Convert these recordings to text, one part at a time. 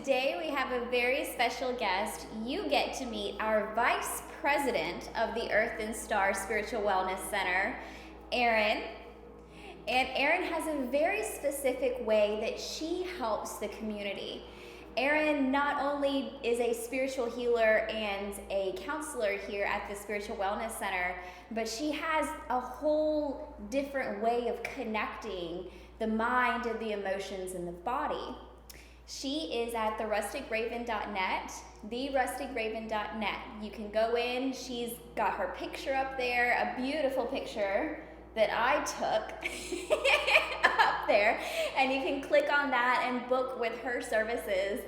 Today we have a very special guest. You get to meet our Vice President of the Earth and Star Spiritual Wellness Center, Erin. And Erin has a very specific way that she helps the community. Erin not only is a spiritual healer and a counselor here at the Spiritual Wellness Center, but she has a whole different way of connecting the mind and the emotions and the body. She is at therustigraven.net, therustigraven.net. You can go in. She's got her picture up there, a beautiful picture that I took up there, and you can click on that and book with her services.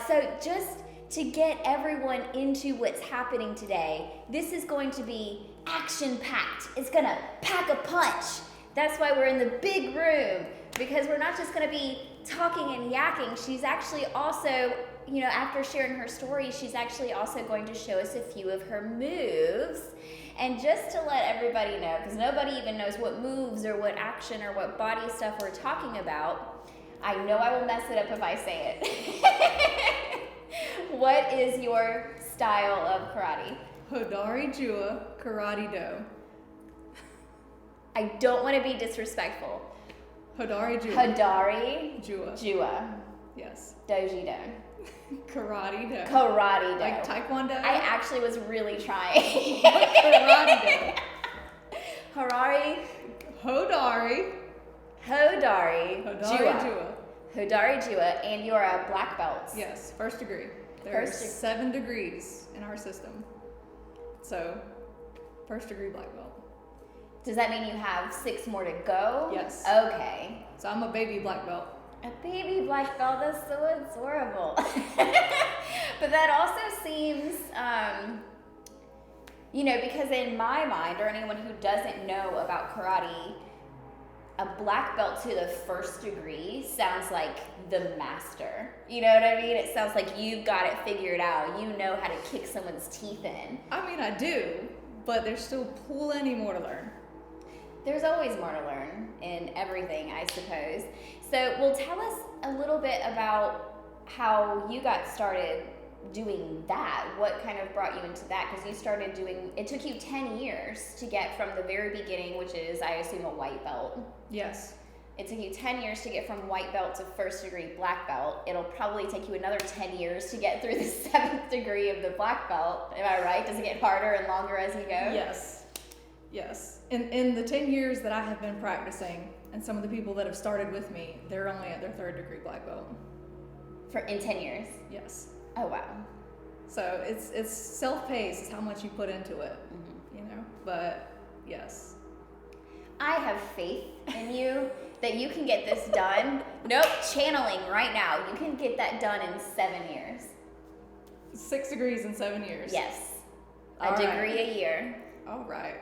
So just to get everyone into what's happening today, this is going to be action-packed. It's gonna pack a punch. That's why we're in the big room, because we're not just gonna be talking and yakking. She's actually also, after sharing her story, she's actually also going to show us a few of her moves. And just to let everybody know, because nobody even knows what moves or what action or what body stuff we're talking about, I know I will mess it up if I say it. What is your style of karate? Hodari Jua Karate-Do. I don't want to be disrespectful. Hodari Jua. Hodari Jua. Yes. Doji Do. Karate-Do. Karate-Do. Like Taekwondo? I actually was really trying. Karate-Do. Hodari Jua. Hodari Jua, and you're a black belt. Yes, first degree. There's 7 degrees in our system. So, first degree black belt. Does that mean you have 6 more to go? Yes. Okay. So I'm a baby black belt. A baby black belt, that's so adorable. But that also seems, because in my mind, or anyone who doesn't know about karate, a black belt to the first degree sounds like the master. You know what I mean? It sounds like you've got it figured out. You know how to kick someone's teeth in. I mean, I do, but there's still plenty more to learn. There's always more to learn in everything, I suppose. So, well, tell us a little bit about how you got started doing that. What kind of brought you into that? Because you started doing, it took you 10 years to get from the very beginning, which is, I assume, a white belt. Yes. It took you 10 years to get from white belt to first degree black belt. It'll probably take you another 10 years to get through the 7th degree of the black belt. Am I right? Does it get harder and longer as you go? Yes. Yes. In the 10 years that I have been practicing, and some of the people that have started with me, they're only at their 3rd degree black belt. In 10 years? Yes. Oh, wow. So it's self-paced, it's how much you put into it, but yes. I have faith in you that you can get this done. Nope, channeling right now. You can get that done in 7 years. 6 degrees in 7 years. Yes. All a right. degree a year. All right.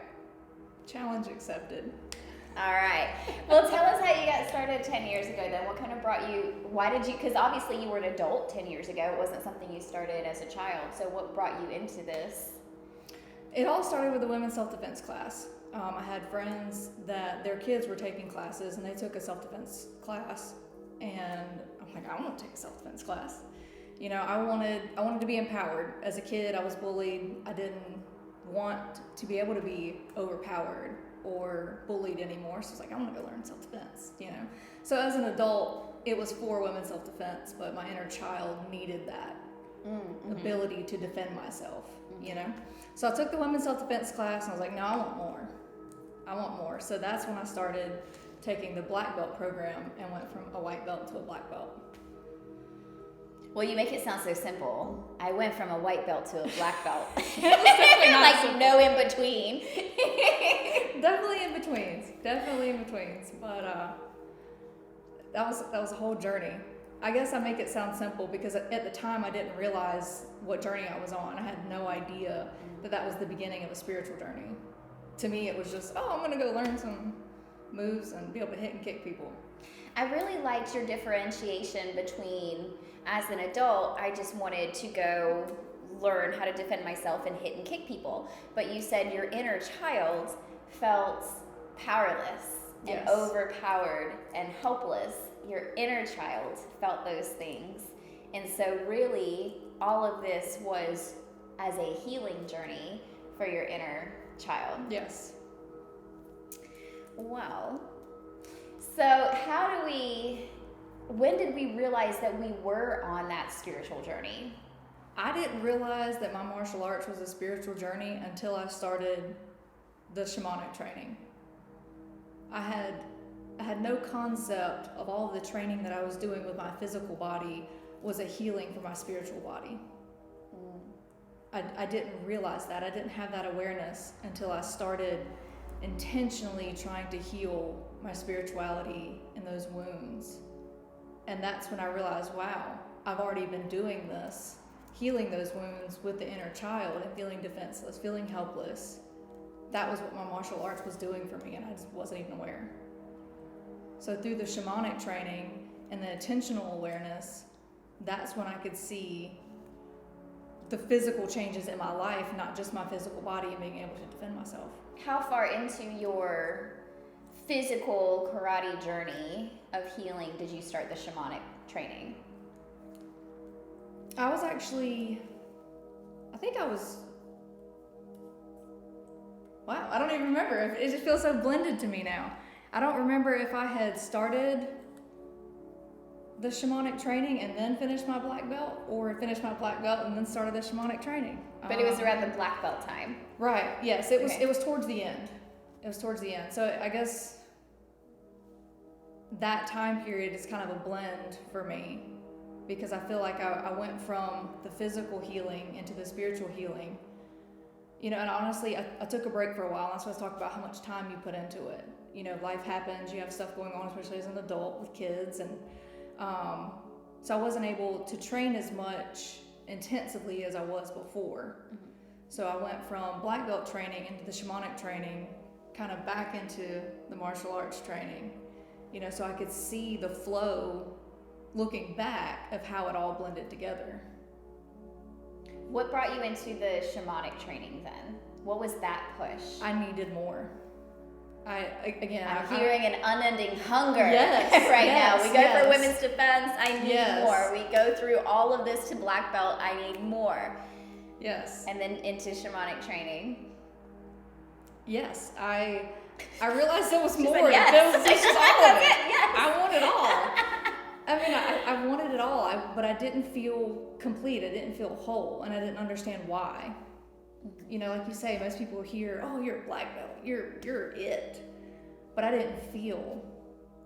Challenge accepted. All right. Well, tell us how you got started 10 years ago then. What kind of brought you, because obviously you were an adult 10 years ago. It wasn't something you started as a child. So what brought you into this? It all started with a women's self-defense class. I had friends that their kids were taking classes, and they took a self-defense class. And I'm like, I want to take a self-defense class. I wanted to be empowered. As a kid, I was bullied. I didn't want to be able to be overpowered or bullied anymore. So I was like, I want to go learn self-defense, So as an adult, it was for women's self-defense, but my inner child needed that ability to defend myself, So I took the women's self-defense class, and I was like, no, I want more. So that's when I started taking the black belt program and went from a white belt to a black belt. Well, you make it sound so simple. I went from a white belt to a black belt. Like simple. No in between. Definitely in betweens. But that was a whole journey. I guess I make it sound simple because at the time I didn't realize what journey I was on. I had no idea that was the beginning of a spiritual journey. To me, it was just, I'm going to go learn some moves and be able to hit and kick people. I really liked your differentiation between, as an adult, I just wanted to go learn how to defend myself and hit and kick people. But you said your inner child felt powerless and Yes. overpowered and helpless. Your inner child felt those things. And so really all of this was as a healing journey for your inner child. Yes. Well, so when did we realize that we were on that spiritual journey? I didn't realize that my martial arts was a spiritual journey until I started the shamanic training. I had no concept of all of the training that I was doing with my physical body was a healing for my spiritual body. I didn't realize that. I didn't have that awareness until I started intentionally trying to heal my spirituality and those wounds. And that's when I realized, wow, I've already been doing this, healing those wounds with the inner child and feeling defenseless, feeling helpless. That was what my martial arts was doing for me, and I just wasn't even aware. So through the shamanic training and the intentional awareness, that's when I could see the physical changes in my life, not just my physical body, and being able to defend myself. How far into your physical karate journey of healing did you start the shamanic training? I don't even remember. It just feels so blended to me now. I don't remember if I had started the shamanic training and then finished my black belt, or finished my black belt and then started the shamanic training. But it was around the black belt time. Right. Yes. It was towards the end. So I guess that time period is kind of a blend for me, because I feel like I went from the physical healing into the spiritual healing. And honestly, I took a break for a while. That's why I was talking about how much time you put into it. Life happens. You have stuff going on, especially as an adult with kids, and so I wasn't able to train as much intensively as I was before. Mm-hmm. So I went from black belt training into the shamanic training, kind of back into the martial arts training, so I could see the flow looking back of how it all blended together. What brought you into the shamanic training then? What was that push? I needed more. I'm hearing an unending hunger yes, now. We go for women's defense. I need more. We go through all of this to black belt. I need more. Yes. And then into shamanic training. Yes, I realized there was more. Like, yes. This is all of it. Yes. I want it all. I wanted it all, but I didn't feel complete. I didn't feel whole, and I didn't understand why. Like you say, most people hear, "Oh, you're a black belt. You're it," but I didn't feel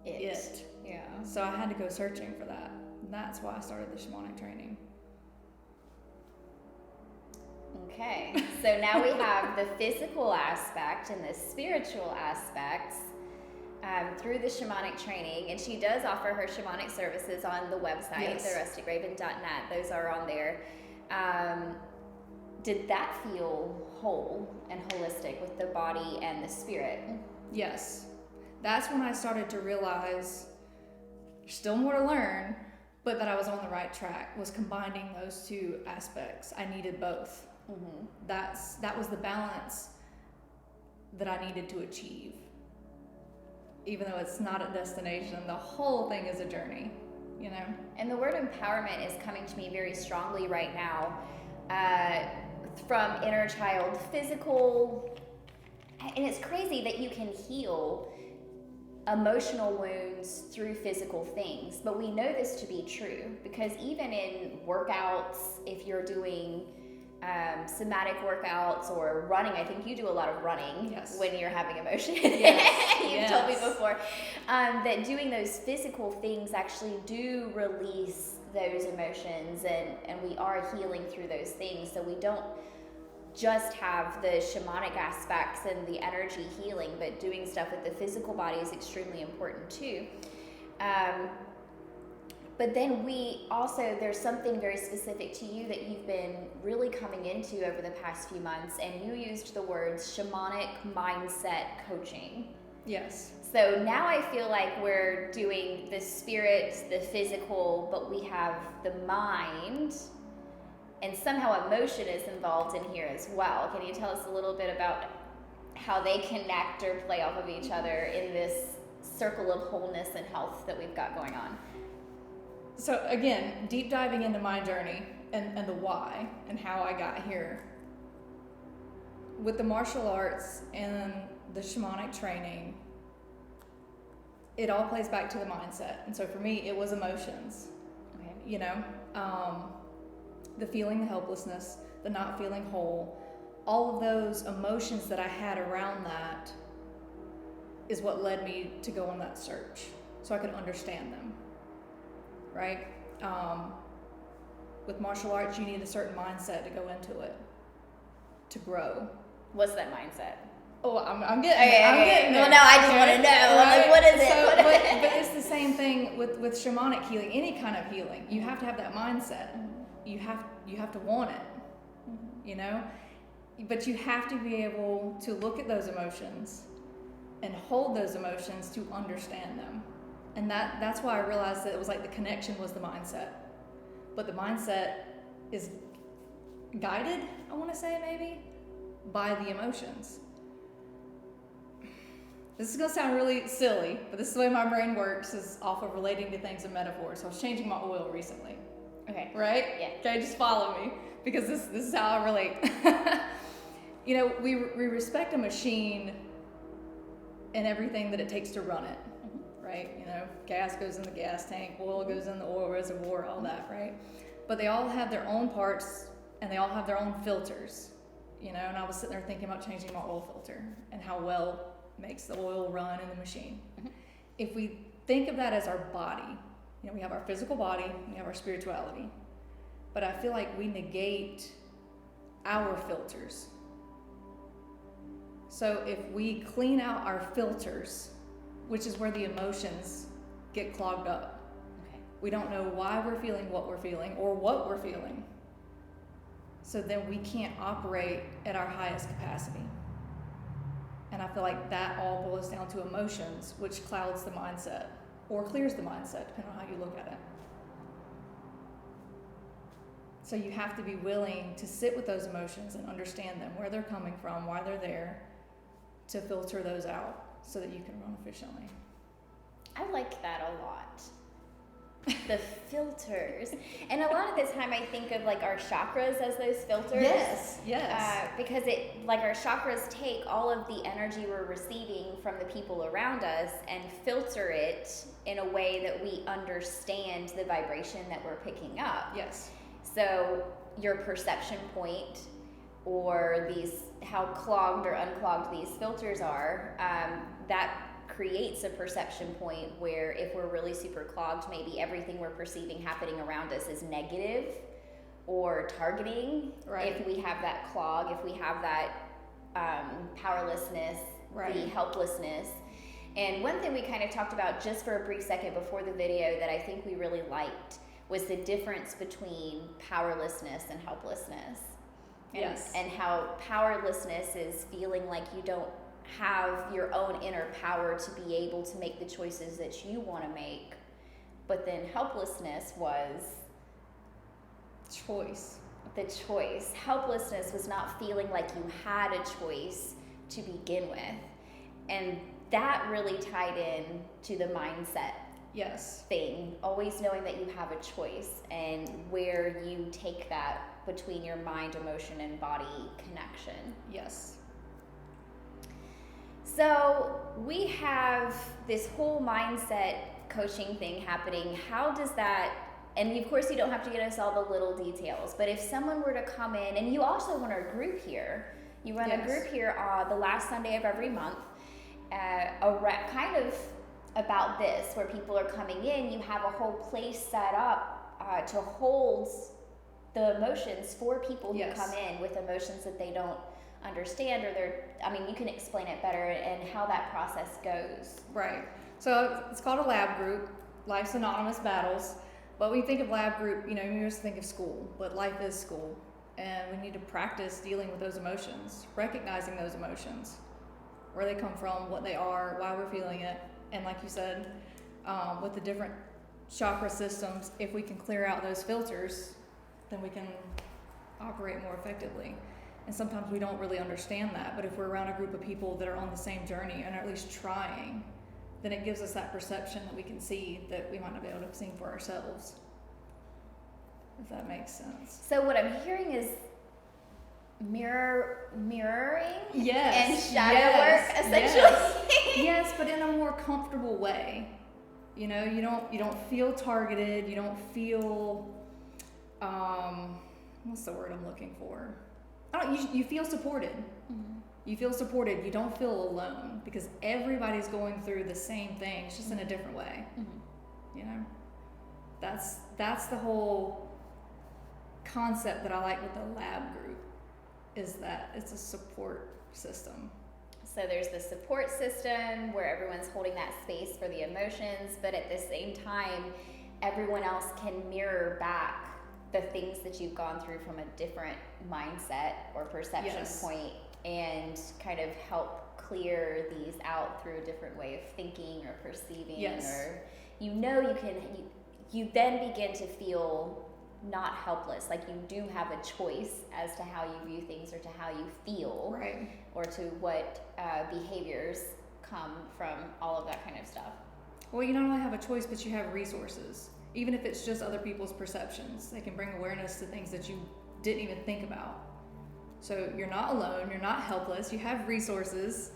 it. Yeah. So I had to go searching for that. And that's why I started the shamanic training. Okay, so now we have the physical aspect and the spiritual aspects through the shamanic training, and she does offer her shamanic services on the website, therustigraven.net. Those are on there. Did that feel whole and holistic with the body and the spirit? Yes. That's when I started to realize there's still more to learn, but that I was on the right track, was combining those two aspects. I needed both. Mm-hmm. That was the balance that I needed to achieve. Even though it's not a destination, the whole thing is a journey, And the word empowerment is coming to me very strongly right now. From inner child, physical, and it's crazy that you can heal emotional wounds through physical things, but we know this to be true because even in workouts, if you're doing somatic workouts or running, I think you do a lot of running when you're having emotion. You've told me before that doing those physical things actually do release those emotions, and we are healing through those things. So we don't just have the shamanic aspects and the energy healing, but doing stuff with the physical body is extremely important too. But then there's something very specific to you that you've been really coming into over the past few months, and you used the words shamanic mindset coaching. Yes. So now I feel like we're doing the spirit, the physical, but we have the mind, and somehow emotion is involved in here as well. Can you tell us a little bit about how they connect or play off of each other in this circle of wholeness and health that we've got going on? So again, deep diving into my journey and the why and how I got here. With the martial arts and the shamanic training, it all plays back to the mindset. And so for me, it was emotions. Okay. You know, the feeling the helplessness, the not feeling whole, all of those emotions that I had around that is what led me to go on that search so I could understand them, right? With martial arts, you need a certain mindset to go into it, to grow. What's that mindset? Oh, I'm getting it. I'm getting it. Well, no, I just want to know. Right? Like, what is it? So, What is it? but it's the same thing with shamanic healing, any kind of healing. You have to have that mindset. You have to want it, you know? But you have to be able to look at those emotions and hold those emotions to understand them. And that's why I realized that it was like the connection was the mindset. But the mindset is guided, I want to say maybe, by the emotions. This is going to sound really silly, but this is the way my brain works, is off of relating to things in metaphors. So I was changing my oil recently. Okay. Right? Yeah. Okay, just follow me, because this is how I relate. You know, we respect a machine and everything that it takes to run it, right? You know, gas goes in the gas tank, oil goes in the oil reservoir, all that, right? But they all have their own parts and they all have their own filters, you know, and I was sitting there thinking about changing my oil filter and how well it makes the oil run in the machine. If we think of that as our body, you know, we have our physical body, we have our spirituality, but I feel like we negate our filters. So if we clean out our filters, which is where the emotions get clogged up. Okay. We don't know why we're feeling what we're feeling or what we're feeling. So then we can't operate at our highest capacity. And I feel like that all boils down to emotions, which clouds the mindset or clears the mindset, depending on how you look at it. So you have to be willing to sit with those emotions and understand them, where they're coming from, why they're there, to filter those out so that you can run efficiently. I like that a lot. The filters. And a lot of the time I think of like our chakras as those filters. Yes. Because it, like, our chakras take all of the energy we're receiving from the people around us and filter it in a way that we understand the vibration that we're picking up. Yes. So your perception point, or how clogged or unclogged these filters are, that creates a perception point where if we're really super clogged, maybe everything we're perceiving happening around us is negative or targeting. Right. If we have that clog, if we have that powerlessness, Right. the helplessness. And one thing we kind of talked about just for a brief second before the video that I think we really liked was the difference between powerlessness and helplessness. Yes. And how powerlessness is feeling like you don't have your own inner power to be able to make the choices that you want to make. But then helplessness was choice. The choice. Helplessness was not feeling like you had a choice to begin with. And that really tied in to the mindset Yes. thing, always knowing that you have a choice and where you take that between your mind, emotion, and body connection. Yes. So we have this whole mindset coaching thing happening. How does that, and of course you don't have to get us all the little details, but if someone were to come in, and you also run a group here, you run Yes. a group here the last Sunday of every month, kind of about this, where people are coming in, you have a whole place set up to hold the emotions for people who Yes. come in with emotions that they don't understand, or you can explain it better and how that process goes. Right. So it's called a lab group, Life's Anonymous Battles. But when you think of lab group, you just think of school, but life is school. And we need to practice dealing with those emotions, recognizing those emotions, where they come from, what they are, why we're feeling it. And like you said, with the different chakra systems, if we can clear out those filters, then we can operate more effectively. And sometimes we don't really understand that, but if we're around a group of people that are on the same journey and are at least trying, then it gives us that perception that we can see that we might not be able to see for ourselves. if that makes sense. So what I'm hearing is mirroring Yes. and shadow work, essentially. Yes, but in a more comfortable way. You know, you don't feel targeted. You don't feel, what's the word I'm looking for? You feel supported. Mm-hmm. You feel supported. You don't feel alone because everybody's going through the same thing, it's just in a different way. Mm-hmm. You know, that's the whole concept that I like with the lab group, is that it's a support system. So there's the support system where everyone's holding that space for the emotions, but at the same time, everyone else can mirror back the things that you've gone through from a different mindset or perception point, and kind of help clear these out through a different way of thinking or perceiving. Or you then begin to feel not helpless, like you do have a choice as to how you view things or to how you feel, right, or to what behaviors come from all of that kind of stuff. Well, you not only have a choice, but you have resources. Even if it's just other people's perceptions, they can bring awareness to things that you didn't even think about. So you're not alone, you're not helpless, you have resources,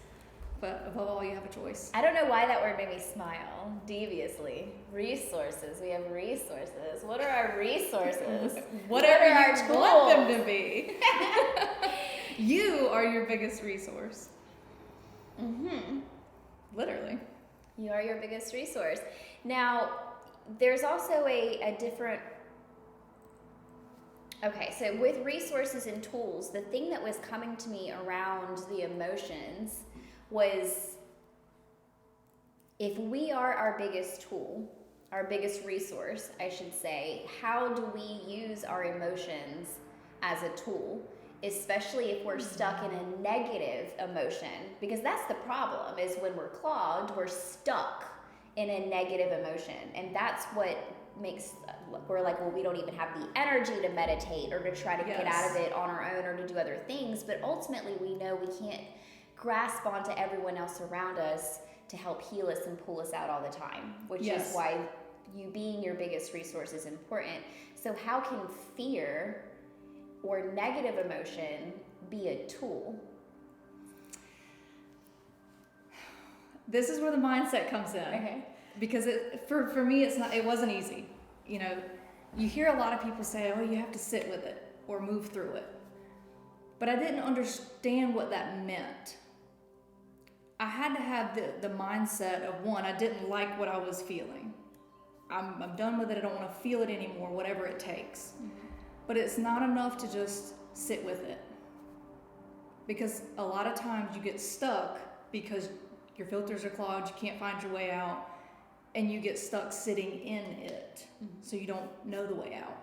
but above all, you have a choice. I don't know why that word made me smile, deviously. Resources, we have resources. What are our resources? Whatever you want them to be. You are your biggest resource. Mm-hmm. Literally. You are your biggest resource. Now, there's also a different... Okay, so with resources and tools, the thing that was coming to me around the emotions was, if we are our biggest tool, our biggest resource, I should say, how do we use our emotions as a tool, especially if we're stuck in a negative emotion? Because that's the problem, is when we're clogged, we're stuck in a negative emotion. And that's what makes, we're like, well, we don't even have the energy to meditate or to try to get out of it on our own or to do other things. But ultimately, we know we can't grasp onto everyone else around us to help heal us and pull us out all the time, which is why you being your biggest resource is important. So how can fear or negative emotion be a tool? This is where the mindset comes in. Okay. Because for me, it wasn't easy. You know, you hear a lot of people say, oh, you have to sit with it or move through it. But I didn't understand what that meant. I had to have the mindset of, one, I didn't like what I was feeling. I'm done with it. I don't want to feel it anymore, whatever it takes. Mm-hmm. But it's not enough to just sit with it. Because a lot of times you get stuck because your filters are clogged, you can't find your way out, and you get stuck sitting in it. Mm-hmm. So you don't know the way out.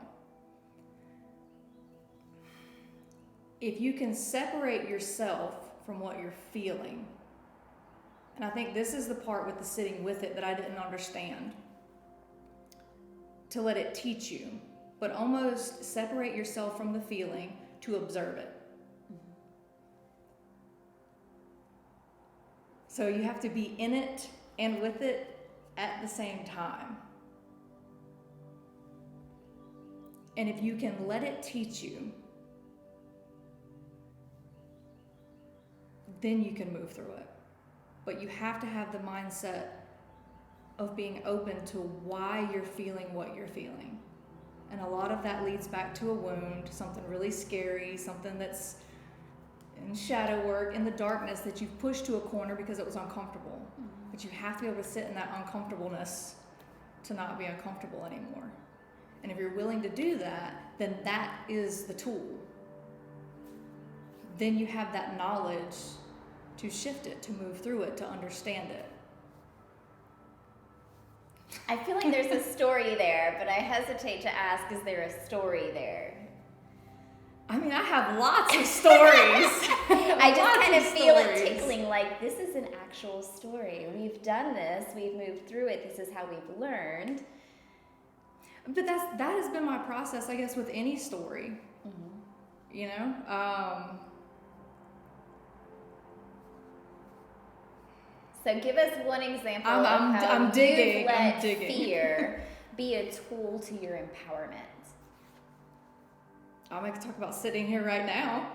If you can separate yourself from what you're feeling, and I think this is the part with the sitting with it that I didn't understand, to let it teach you, but almost separate yourself from the feeling to observe it. Mm-hmm. So you have to be in it and with it at the same time. And if you can let it teach you, then you can move through it. But you have to have the mindset of being open to why you're feeling what you're feeling. And a lot of that leads back to a wound, something really scary, something that's in shadow work, in the darkness, that you've pushed to a corner because it was uncomfortable. Mm-hmm. But you have to be able to sit in that uncomfortableness to not be uncomfortable anymore. And if you're willing to do that, then that is the tool. Then you have that knowledge to shift it, to move through it, to understand it. I feel like there's a story there, but I hesitate to ask, is there a story there? I mean, I have lots of stories. I just kind of feel it tickling, like, this is an actual story. We've done this, we've moved through it, this is how we've learned. But that has been my process, I guess, with any story. Mm-hmm. You know? So give us one example of how you've let fear be a tool to your empowerment. I'm going to talk about sitting here right now.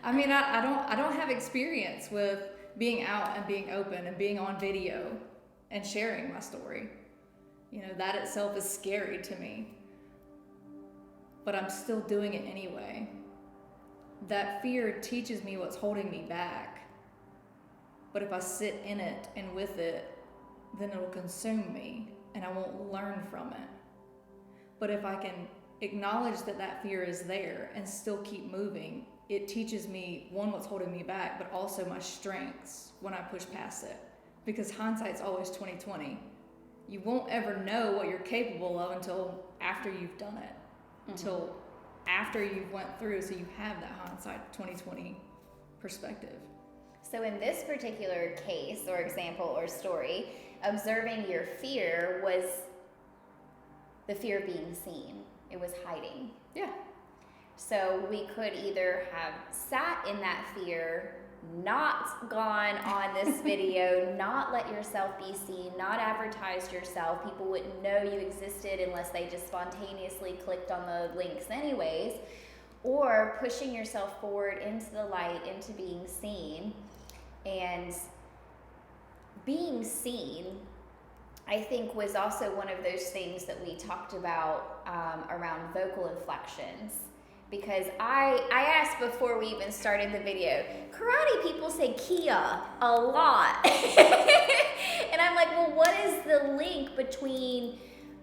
I mean, I don't have experience with being out and being open and being on video and sharing my story. You know, that itself is scary to me. But I'm still doing it anyway. That fear teaches me what's holding me back. But if I sit in it and with it, then it'll consume me and I won't learn from it. But if I can acknowledge that that fear is there and still keep moving, it teaches me, one, what's holding me back, but also my strengths when I push past it. Because hindsight's always 20/20. You won't ever know what you're capable of until after you've done it. Until after you've went through, so you have that hindsight 20/20 perspective. So in this particular case or example or story, observing your fear was the fear of being seen. It was hiding. Yeah. So we could either have sat in that fear, not gone on this video, not let yourself be seen, not advertised yourself. People wouldn't know you existed unless they just spontaneously clicked on the links anyways. Or pushing yourself forward into the light, into being seen. And being seen, I think, was also one of those things that we talked about around vocal inflections. Because I asked before we even started the video, karate people say Kia a lot. And I'm like, well, what is the link between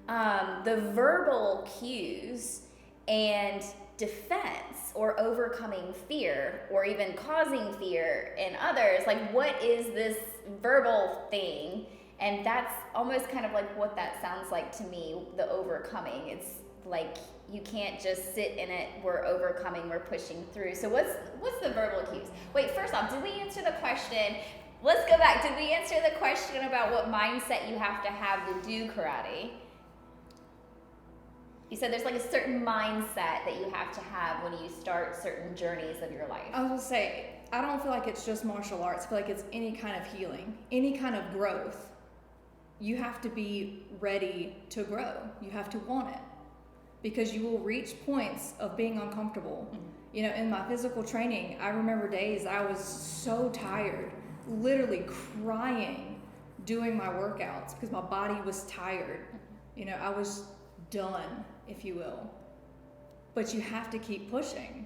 the verbal cues and defense or overcoming fear or even causing fear in others? Like, what is this verbal thing? And that's almost kind of like what that sounds like to me, the overcoming. It's like you can't just sit in it, we're overcoming, we're pushing through. So what's the verbal cues? Wait, first off, did we answer the question? Let's go back. Did we answer the question about what mindset you have to have to do karate? You said there's like a certain mindset that you have to have when you start certain journeys of your life. I was gonna say, I don't feel like it's just martial arts. I feel like it's any kind of healing, any kind of growth. You have to be ready to grow. You have to want it. Because you will reach points of being uncomfortable. Mm-hmm. You know, in my physical training, I remember days I was so tired, literally crying doing my workouts because my body was tired. You know, I was done, if you will. But you have to keep pushing.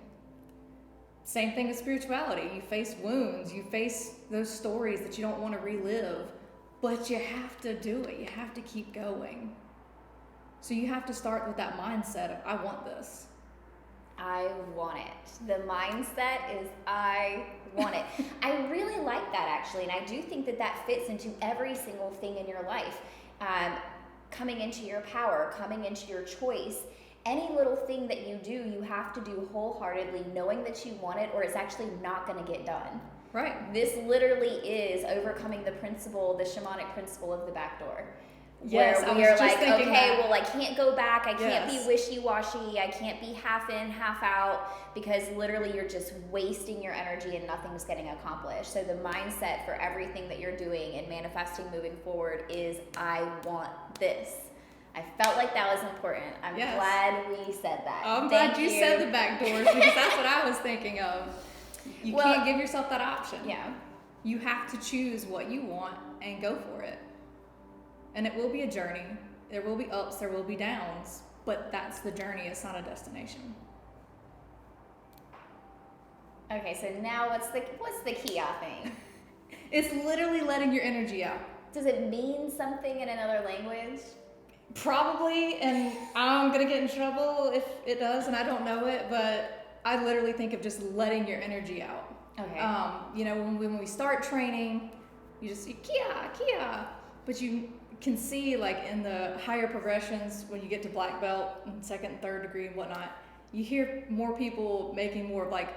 Same thing with spirituality. You face wounds, you face those stories that you don't want to relive, but you have to do it. You have to keep going. So you have to start with that mindset of, I want this. I want it. The mindset is, I want it. I really like that, actually, and I do think that that fits into every single thing in your life. Coming into your power, coming into your choice. Any little thing that you do, you have to do wholeheartedly, knowing that you want it, or it's actually not going to get done. Right. This literally is overcoming the principle, the shamanic principle of the back door. Yes, where we are like, okay, that. well, I can't go back. I can't Yes. be wishy-washy. I can't be half in, half out, because literally you're just wasting your energy and nothing's getting accomplished. So the mindset for everything that you're doing and manifesting moving forward is, I want this. I felt like that was important. I'm glad we said that. I'm glad you said the back doors, because that's what I was thinking of. You can't give yourself that option. Yeah. You have to choose what you want and go for it. And it will be a journey. There will be ups, there will be downs, but that's the journey. It's not a destination. Okay, so now what's the Kia thing? It's literally letting your energy out. Does it mean something in another language? Probably, and I'm gonna get in trouble if it does, and I don't know it, but I literally think of just letting your energy out. Okay. You know, when we start training, you just see Kia, but you can see, like, in the higher progressions, when you get to black belt and second and third degree and whatnot, you hear more people making more like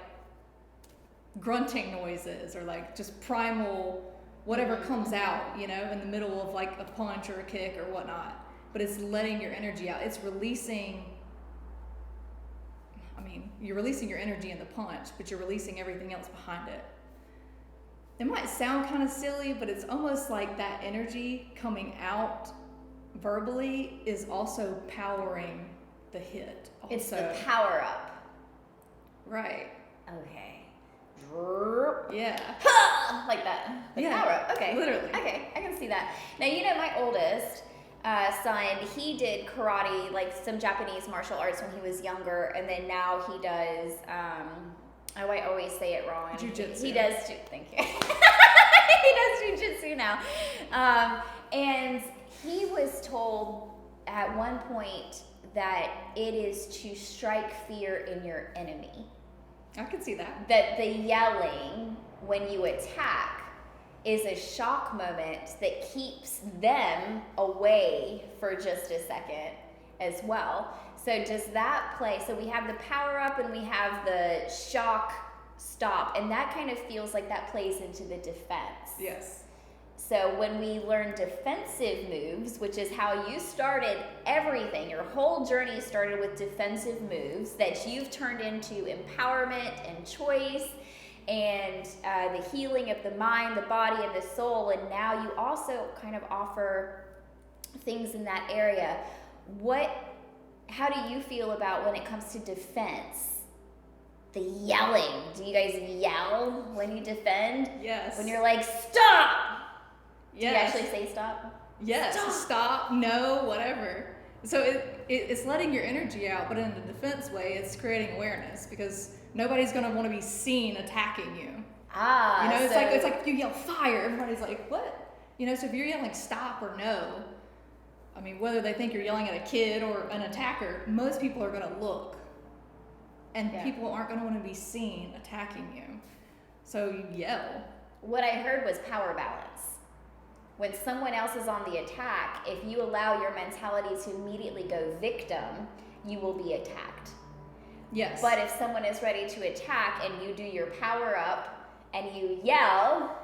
grunting noises or like just primal whatever comes out, you know, in the middle of like a punch or a kick or whatnot. But it's letting your energy out. It's releasing, you're releasing your energy in the punch, but you're releasing everything else behind it. It might sound kind of silly, but it's almost like that energy coming out verbally is also powering the hit. Also. It's the power up. Right. Okay. Yeah. Like that. The Yeah. power up. Okay. Literally. Okay, I can see that. Now, you know, my oldest son, he did karate, like some Japanese martial arts when he was younger, and then now he does, I always say it wrong. Jiu-jitsu. He does, thank you. He does jiu-jitsu now. And he was told at one point that it is to strike fear in your enemy. I can see that. That the yelling when you attack is a shock moment that keeps them away for just a second as well. So does that play? So we have the power up and we have the shock stop, and that kind of feels like that plays into the defense. Yes. So when we learn defensive moves, which is how you started everything, your whole journey started with defensive moves that you've turned into empowerment and choice and the healing of the mind, the body, and the soul. And now you also kind of offer things in that area. How do you feel about when it comes to defense? The yelling. Do you guys yell when you defend? Yes. When you're like, stop! Yes. Do you actually say stop? Yes. Stop. No. Whatever. So it's letting your energy out, but in a defense way, it's creating awareness because nobody's gonna want to be seen attacking you. You know, it's like if you yell fire, everybody's like, what? You know, so if you're yelling stop or no, I mean, whether they think you're yelling at a kid or an attacker, most people are gonna look, and people aren't gonna want to be seen attacking you. So you yell. What I heard was power balance. When someone else is on the attack, if you allow your mentality to immediately go victim, you will be attacked. Yes. But if someone is ready to attack and you do your power up and you yell,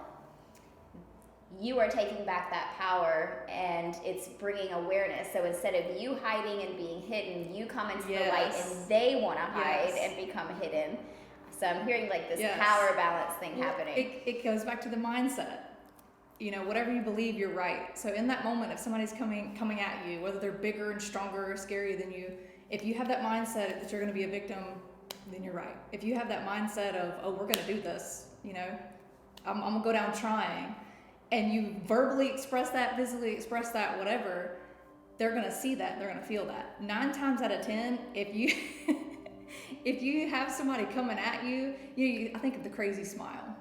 you are taking back that power and it's bringing awareness. So instead of you hiding and being hidden, you come into the light and they want to hide and become hidden. So I'm hearing like this power balance thing happening. It goes back to the mindset. You know, whatever you believe, you're right. So in that moment, if somebody's coming at you, whether they're bigger and stronger or scarier than you, if you have that mindset that you're going to be a victim, then you're right. If you have that mindset of, oh, we're going to do this, you know, I'm going to go down trying, and you verbally express that, physically express that, whatever, they're going to see that, they're going to feel that. 9 times out of 10, if you if you have somebody coming at you, I think of the crazy smile.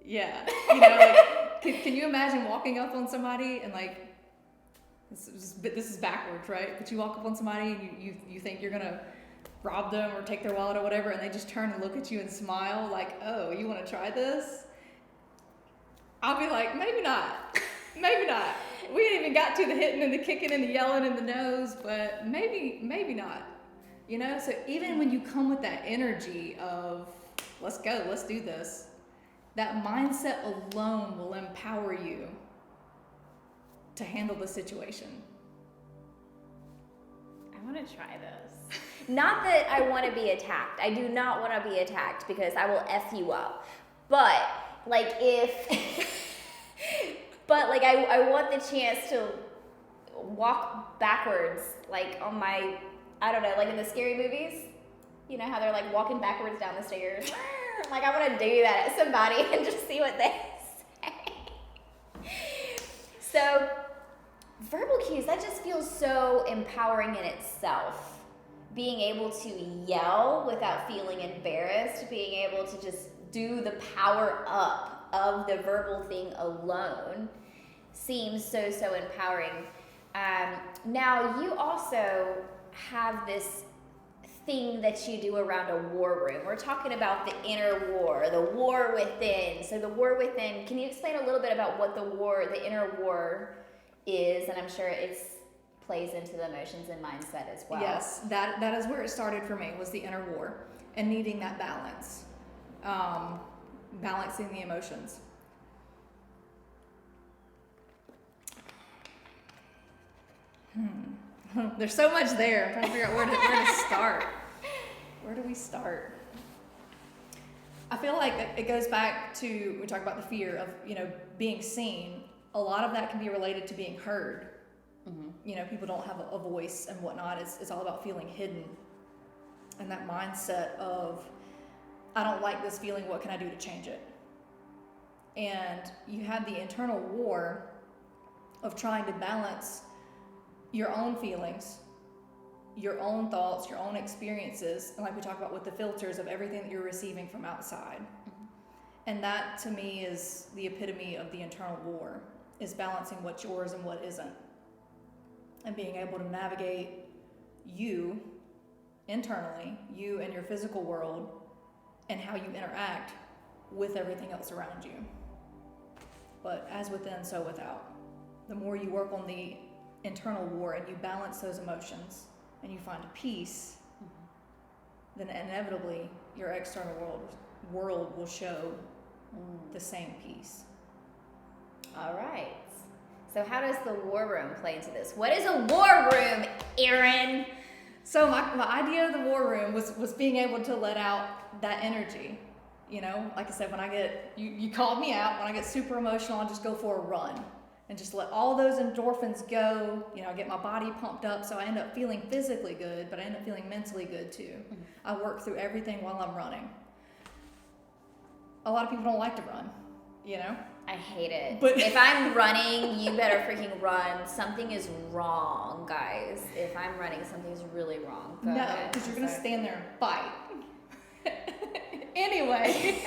Yeah, you know, like, can you imagine walking up on somebody and like, this is backwards, right? But you walk up on somebody and you think you're gonna rob them or take their wallet or whatever, and they just turn and look at you and smile like, oh, you want to try this? I'll be like, maybe not, maybe not. We ain't even got to the hitting and the kicking and the yelling and the nose, but maybe not. You know, so even when you come with that energy of, let's go, let's do this, that mindset alone will empower you to handle the situation. I want to try this. Not that I want to be attacked. I do not want to be attacked because I will F you up. But like I want the chance to walk backwards, like on my, I don't know, like in the scary movies. You know how they're like walking backwards down the stairs? Like I want to do that at somebody and just see what they say. So verbal cues, that just feels so empowering in itself. Being able to yell without feeling embarrassed, being able to just do the power up of the verbal thing alone seems so empowering. Now you also have this thing that you do around a war room. We're talking about the inner war, the war within. So the war within, can you explain a little bit about what the inner war is? And I'm sure it plays into the emotions and mindset as well. Yes, that is where it started for me, was the inner war and needing that balance, balancing the emotions. There's so much there. I'm trying to figure out where to start. Where do we start? I feel like it goes back to, we talk about the fear of, you know, being seen. A lot of that can be related to being heard. Mm-hmm. people don't have a voice and whatnot. It's all about feeling hidden. And that mindset of, I don't like this feeling, what can I do to change it? And you have the internal war of trying to balance your own feelings, your own thoughts, your own experiences, and like we talked about with the filters of everything that you're receiving from outside. Mm-hmm. And that to me is the epitome of the internal war, is balancing what's yours and what isn't. And being able to navigate you internally, you and your physical world, and how you interact with everything else around you. But as within, so without. The more you work on the internal war and you balance those emotions and you find peace, then inevitably your external world will show the same peace. All right. So how does the war room play into this? What is a war room, Erin? So my idea of the war room was being able to let out that energy. Like I said, when I get, you called me out, when I get super emotional, I'll just go for a run and just let all those endorphins go. I get my body pumped up, so I end up feeling physically good, but I end up feeling mentally good too. Mm-hmm. I work through everything while I'm running. A lot of people don't like to run, I hate it. But if I'm running, you better freaking run. Something is wrong, guys. If I'm running, something's really wrong. No, because you're going to stand there and fight. Anyway.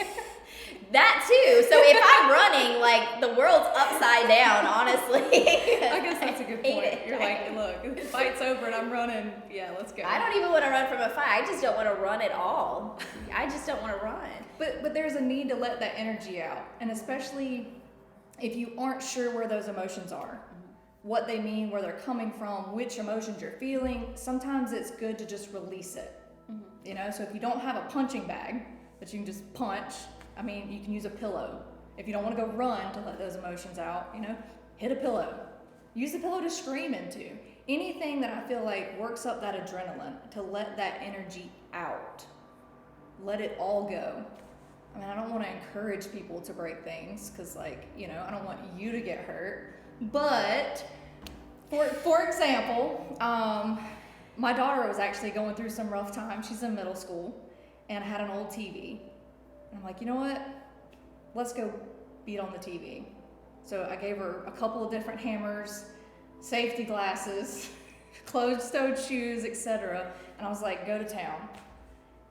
That too. So if I'm running, like, the world's upside down, honestly. I guess that's a good point. You're like, look, the fight's over and I'm running. Yeah, let's go. I don't even want to run from a fight. I just don't want to run at all. I just don't want to run. But there's a need to let that energy out. And especially if you aren't sure where those emotions are, what they mean, where they're coming from, which emotions you're feeling, sometimes it's good to just release it. Mm-hmm. So if you don't have a punching bag that you can just punch, you can use a pillow. If you don't want to go run to let those emotions out, hit a pillow. Use the pillow to scream into. Anything that I feel like works up that adrenaline to let that energy out. Let it all go. I don't want to encourage people to break things because, I don't want you to get hurt. But, for example, my daughter was actually going through some rough times. She's in middle school and had an old TV. And I'm like, you know what? Let's go beat on the TV. So I gave her a couple of different hammers, safety glasses, closed-toed shoes, etc. And I was like, go to town.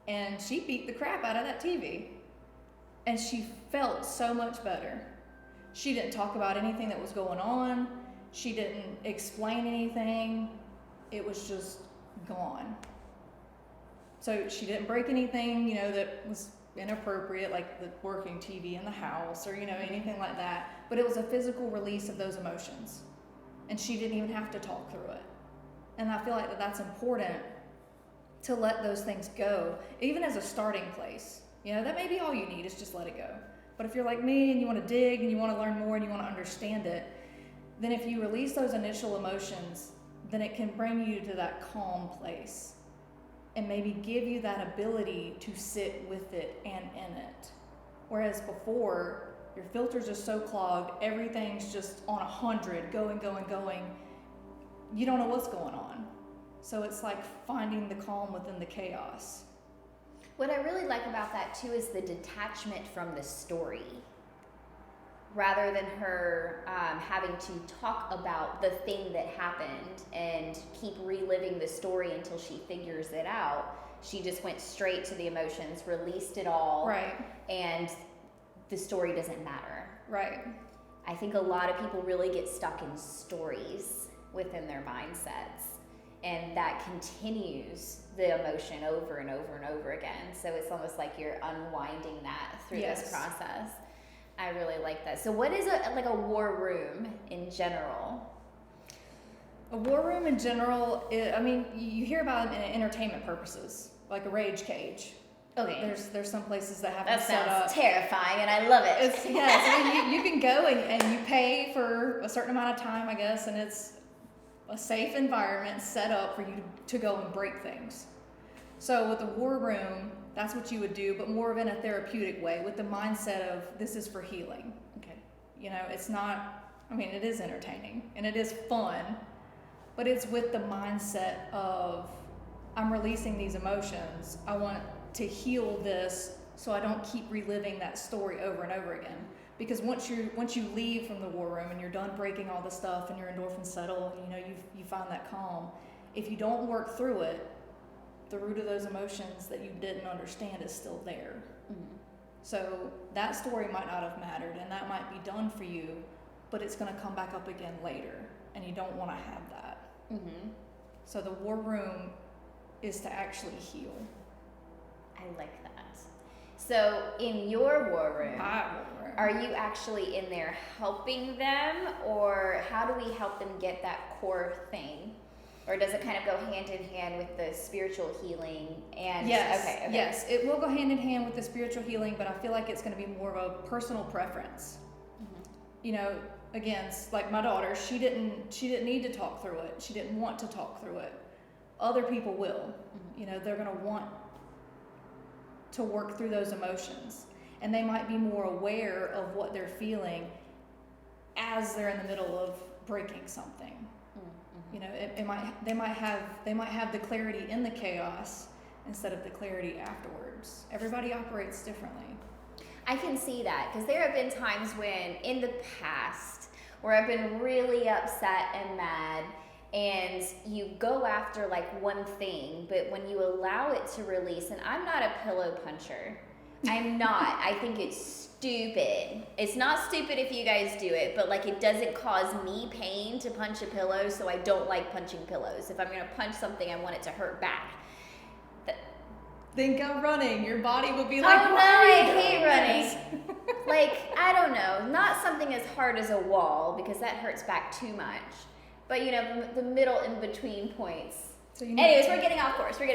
And she beat the crap out of that TV. And she felt so much better. She didn't talk about anything that was going on. She didn't explain anything. It was just gone. So she didn't break anything, that was inappropriate, like the working TV in the house or, anything like that. But it was a physical release of those emotions. And she didn't even have to talk through it. And I feel like that's important to let those things go, even as a starting place. That may be all you need is just let it go. But if you're like me and you want to dig and you want to learn more and you want to understand it, then if you release those initial emotions, then it can bring you to that calm place and maybe give you that ability to sit with it and in it. Whereas before, your filters are so clogged, everything's just on 100, going. You don't know what's going on. So it's like finding the calm within the chaos. What I really like about that too is the detachment from the story. Rather than her having to talk about the thing that happened and keep reliving the story until she figures it out, she just went straight to the emotions, released it all, right? And the story doesn't matter. Right. I think a lot of people really get stuck in stories within their mindsets, and that continues the emotion over and over and over again. So it's almost like you're unwinding that through this process. I really like that. So what is a war room in general? A war room in general, you hear about it in entertainment purposes, like a rage cage. Okay. There's some places that have that them set up. That sounds terrifing, and I love it. You can go and you pay for a certain amount of time, I guess, and it's a safe environment set up for you to go and break things. So with the war room, that's what you would do, but more of in a therapeutic way, with the mindset of this is for healing. Okay. It's not, it is entertaining and it is fun, but it's with the mindset of, I'm releasing these emotions. I want to heal this so I don't keep reliving that story over and over again. Because once you leave from the war room and you're done breaking all the stuff and your endorphins settle, you find that calm. If you don't work through it, the root of those emotions that you didn't understand is still there. Mm-hmm. So that story might not have mattered, and that might be done for you, but it's going to come back up again later, and you don't want to have that. Mm-hmm. So the war room is to actually heal. I like that. So in your war room, are you actually in there helping them, or how do we help them get that core thing? Or does it kind of go hand in hand with the spiritual healing? And yes, okay. Yes, it will go hand in hand with the spiritual healing, but I feel like it's going to be more of a personal preference. Mm-hmm. Again, like my daughter, she didn't need to talk through it. She didn't want to talk through it. Other people will. Mm-hmm. They're going to want to work through those emotions, and they might be more aware of what they're feeling as they're in the middle of breaking something. They might have the clarity in the chaos instead of the clarity afterwards. Everybody operates differently. I can see that, because there have been times when in the past where I've been really upset and mad, and you go after like one thing, but when you allow it to release, and I'm not a pillow puncher. I'm not. I think it's stupid. It's not stupid if you guys do it, but like it doesn't cause me pain to punch a pillow, so I don't like punching pillows. If I'm going to punch something, I want it to hurt back. Then go running. Your body will be like, oh no, I hate running. Like, I don't know, not something as hard as a wall, because that hurts back too much. But the middle in between points. So anyways, we're getting off course. So,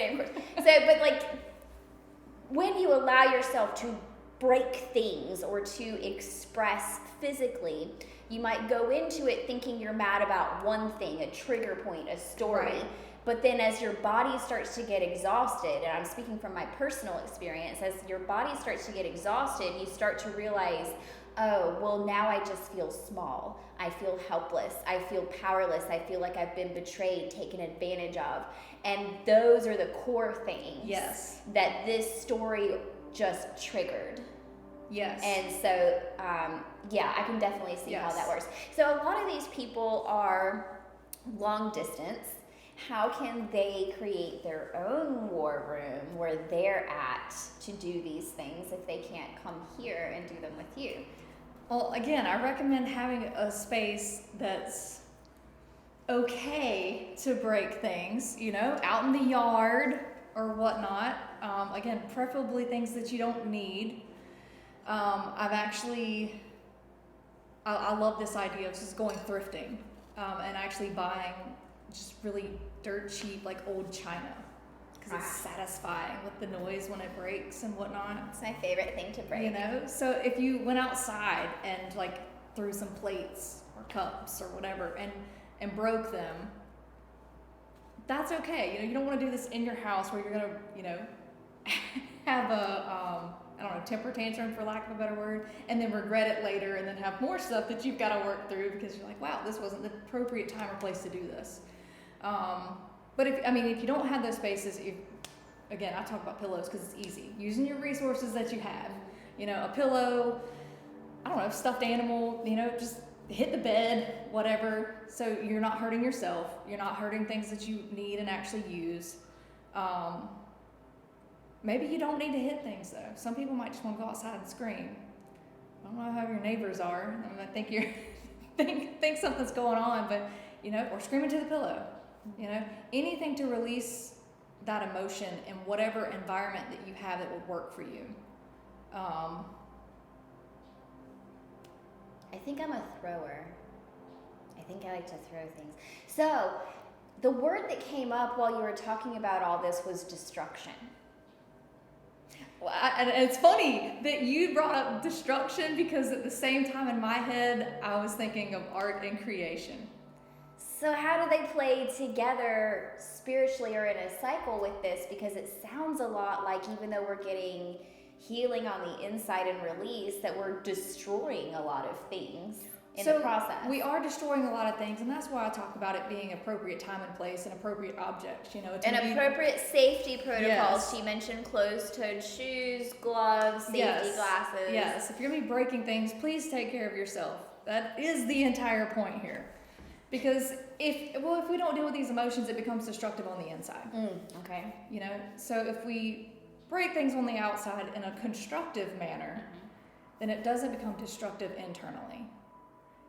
but like, when you allow yourself to break things or to express physically, you might go into it thinking you're mad about one thing, a trigger point, a story. Right. But then as your body starts to get exhausted, and I'm speaking from my personal experience, as your body starts to get exhausted, you start to realize, oh, well, now I just feel small. I feel helpless. I feel powerless. I feel like I've been betrayed, taken advantage of. And those are the core things that this story just triggered. Yes. And so, I can definitely see how that works. So a lot of these people are long distance. How can they create their own war room where they're at to do these things if they can't come here and do them with you? Well, again, I recommend having a space that's okay to break things, out in the yard or whatnot. Again, preferably things that you don't need. I love this idea of just going thrifting and actually buying just really dirt cheap, like old china, because it's satisfying with the noise when it breaks and whatnot. It's my favorite thing to break. So if you went outside and like threw some plates or cups or whatever and broke them, that's okay. You don't want to do this in your house where you're gonna, have a temper tantrum, for lack of a better word, and then regret it later, and then have more stuff that you've got to work through because you're like, wow, this wasn't the appropriate time or place to do this. But if you don't have those spaces, again, I talk about pillows because it's easy. Using your resources that you have, a pillow, stuffed animal, just hit the bed, whatever. So you're not hurting yourself. You're not hurting things that you need and actually use. Maybe you don't need to hit things though. Some people might just want to go outside and scream. I don't know how your neighbors are. I think you're think something's going on, but or screaming to the pillow. Anything to release that emotion in whatever environment that you have that would work for you. I think I'm a thrower. I think I like to throw things. So, the word that came up while you were talking about all this was destruction. Well, and it's funny that you brought up destruction, because at the same time in my head, I was thinking of art and creation. So how do they play together spiritually or in a cycle with this? Because it sounds a lot like, even though we're getting healing on the inside and release, that we're destroying a lot of things. in the process. We are destroying a lot of things, and that's why I talk about it being appropriate time and place and appropriate objects, you know. And appropriate safety protocols. Yes. She mentioned closed-toed shoes, gloves, safety glasses. Yes, if you're going to be breaking things, please take care of yourself. That is the entire point here. Because if we don't deal with these emotions, it becomes destructive on the inside. Okay. You know, so if we break things on the outside in a constructive manner, then it doesn't become destructive internally.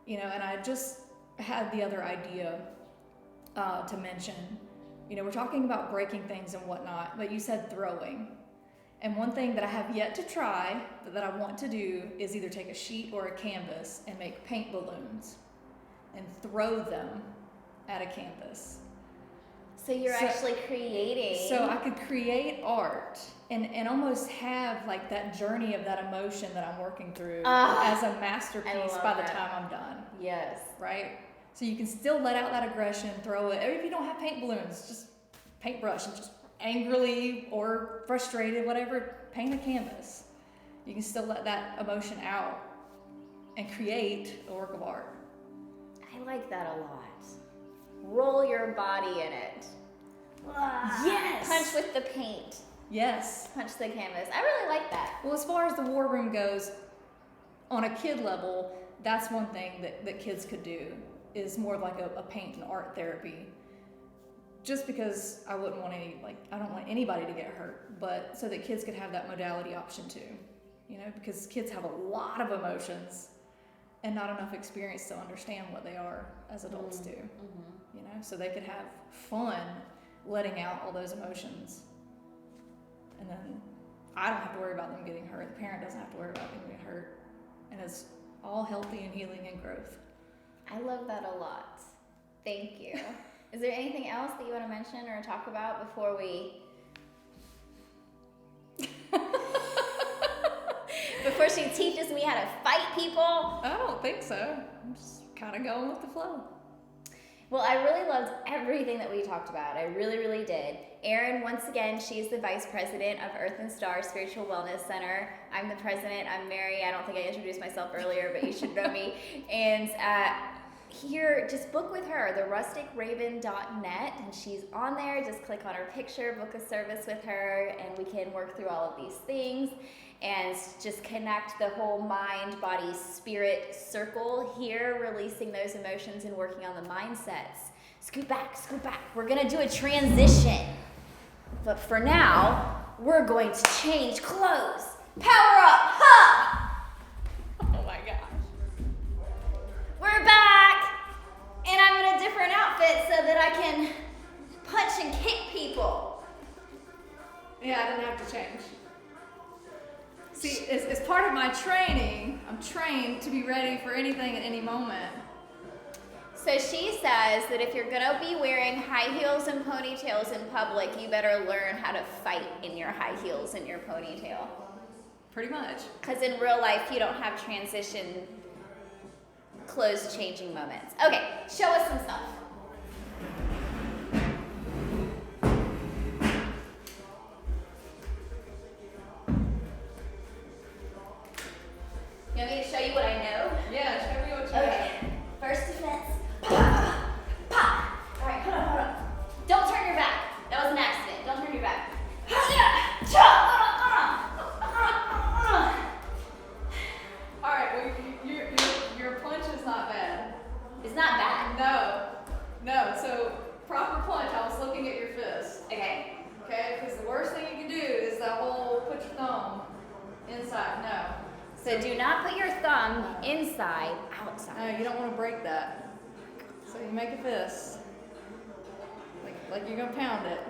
You know, and I just had the other idea to mention. You know, we're talking about breaking things and whatnot, but you said throwing. And one thing that I have yet to try, but that I want to do, is either take a sheet or a canvas and make paint balloons and throw them at a canvas. So you're actually creating. So I could create art and almost have like that journey of that emotion that I'm working through as a masterpiece by the time I'm done. Yes. Right? So you can still let out that aggression, throw it. Or if you don't have paint balloons, just paintbrush and just angrily or frustrated, whatever, paint a canvas. You can still let that emotion out and create a work of art. I like that a lot. Roll your body in it. Yes. Punch with the paint. Yes. Punch the canvas. I really like that. Well, as far as the war room goes, on a kid level, that's one thing that kids could do, is more like a paint and art therapy. Just because I don't want anybody to get hurt, but so that kids could have that modality option too. You know, because kids have a lot of emotions and not enough experience to understand what they are as adults do. You know, so they could have fun letting out all those emotions. And then I don't have to worry about them getting hurt. The parent doesn't have to worry about them getting hurt. And it's all healthy and healing and growth. I love that a lot. Thank you. Is there anything else that you want to mention or talk about before we... before she teaches me how to fight people? I don't think so. I'm just kind of going with the flow. Well, I really loved everything that we talked about. I really, really did. Erin, once again, she's the Vice President of Earth and Star Spiritual Wellness Center. I'm the President. I'm Mary. I don't think I introduced myself earlier, but you should know me. And here, just book with her, therusticraven.net, and she's on there. Just click on her picture, book a service with her, and we can work through all of these things and just connect the whole mind, body, spirit circle here, releasing those emotions and working on the mindsets. Scoot back, scoot back. We're gonna do a transition. But for now, we're going to change clothes. Power up, ha! Oh my gosh. We're back! And I'm in a different outfit so that I can punch and kick people. Yeah, I didn't have to change. See, as part of my training, I'm trained to be ready for anything at any moment. So she says that if you're gonna be wearing high heels and ponytails in public, you better learn how to fight in your high heels and your ponytail. Pretty much. Because in real life, you don't have transition clothes changing moments. Okay, show us some stuff. You want me to show you what I know? Yeah, show me what you Okay. First defense. Pop, pop. All right, hold on. Don't turn your back. That was an accident. Don't turn your back. All right, well, your punch is not bad. It's not bad. No. So proper punch. I was looking at your fist. Okay. Okay, because the worst thing you can do is that whole put your thumb inside. No. So do not put your thumb inside, outside. No, you don't want to break that. So you make a fist. Like you're gonna pound it.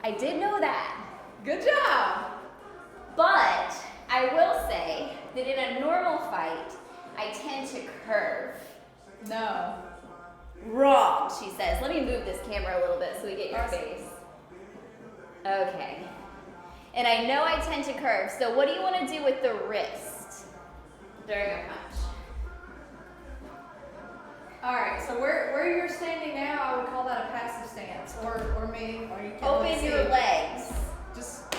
I did know that. Good job. But I will say that in a normal fight, I tend to curve. No. Wrong, she says. Let me move this camera a little bit so we get your face. Okay. And I know I tend to curve, so what do you want to do with the wrist during a punch? All right, so where you're standing now, I would call that a passive stance, or me, or you can Open your legs. Just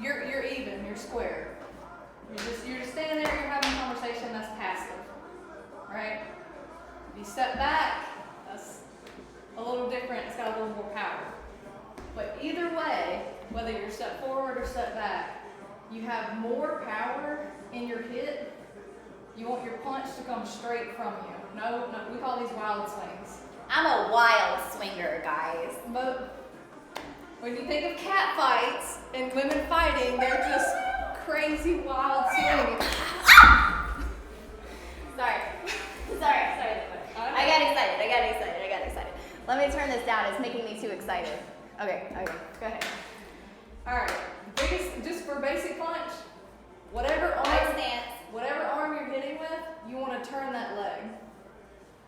you're even, you're square. You're just standing there, you're having a conversation. That's passive. in your hit, you want your punch to come straight from you. No, we call these wild swings. I'm a wild swinger, guys. But when you think of cat fights and women fighting, they're just crazy wild swinging. Sorry. I got excited. Let me turn this down. It's making me too excited. Okay, go ahead. All right, just for basic punch, whatever arm you're hitting with, you want to turn that leg.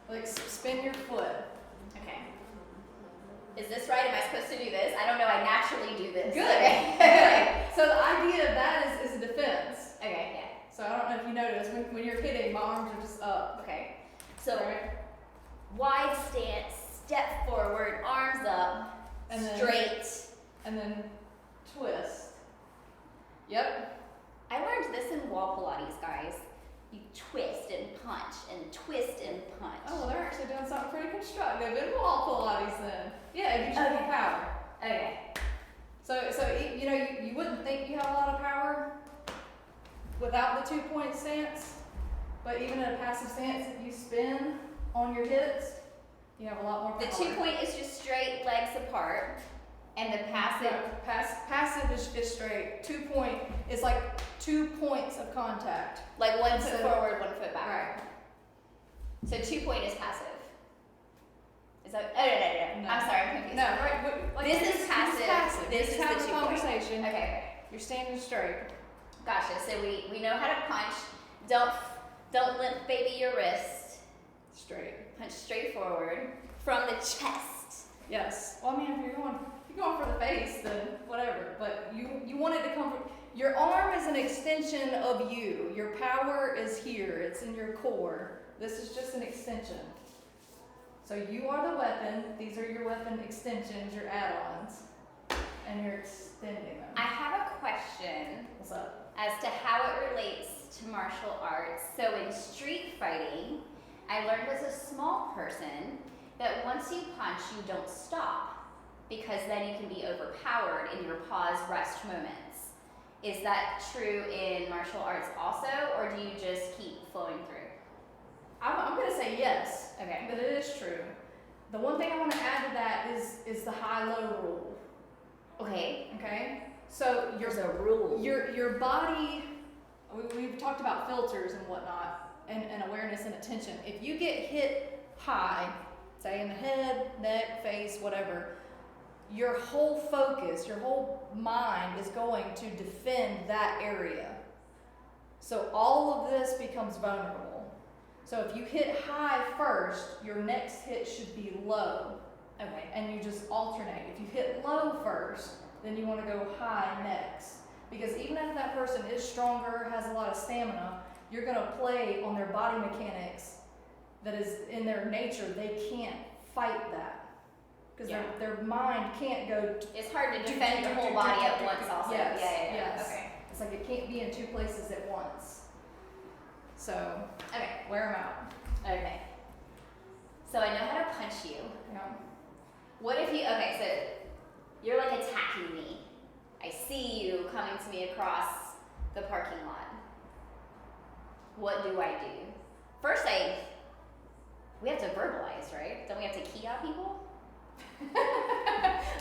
Like spin your foot. Okay. Is this right? Am I supposed to do this? I don't know. I naturally do this. Good. Okay. So the idea of that is a defense. Okay, yeah. So I don't know if you noticed, when you're hitting, my arms are just up. Okay. So right. Wide stance, step forward, arms up, and then, straight. And then twist. Yep. I learned this in wall Pilates, guys. You twist and punch and twist and punch. Oh, well, they're actually doing something pretty constructive in wall Pilates then. Yeah, it gives you more power. Okay. So you wouldn't think you have a lot of power without the 2-point stance, but even in a passive stance, if you spin on your hips, you have a lot more power. The 2-point is just straight legs apart, and the passive. Passive is straight. 2-point is like 2 points of contact. Like 1 foot forward, 1 foot back. Right. So 2-point is passive. Is that? Oh, no. I'm sorry, I'm confused. No, right. Like this is passive. This is the 2-point. Conversation. Okay. You're standing straight. Gotcha. So we know how to punch. Don't limp baby your wrist. Straight. Punch straight forward from the chest. Yes. Well, I mean, if you're going for the face, then whatever. But you want it to come from your arm is an extension of you. Your power is here. It's in your core. This is just an extension. So you are the weapon. These are your weapon extensions, your add-ons, and you're extending them. I have a question. What's up? As to how it relates to martial arts. So in street fighting, I learned as a small person that once you punch, you don't stop, because then you can be overpowered in your pause rest moments. Is that true in martial arts also, or do you just keep flowing through? I'm going to say yes. Okay. But it is true. The one thing I want to add to that is the high-low rule. Okay. Okay? So there's a rule. Your body, we've talked about filters and whatnot, and awareness and attention. If you get hit high, say in the head, neck, face, whatever, your whole focus, your whole mind is going to defend that area. So all of this becomes vulnerable. So if you hit high first, your next hit should be low. Okay. And you just alternate. If you hit low first, then you want to go high next. Because even if that person is stronger, has a lot of stamina, you're going to play on their body mechanics that is in their nature. They can't fight that. Because their mind can't go. It's hard to defend your whole body at once also. Yes, Yeah. yes. Okay. It's like it can't be in 2 places at once. So, Okay. wear them out. Okay. So I know how to punch you. Yeah. What if you, okay, so you're like attacking me. I see you coming to me across the parking lot. What do I do? First we have to verbalize, right? Don't we have to key out people?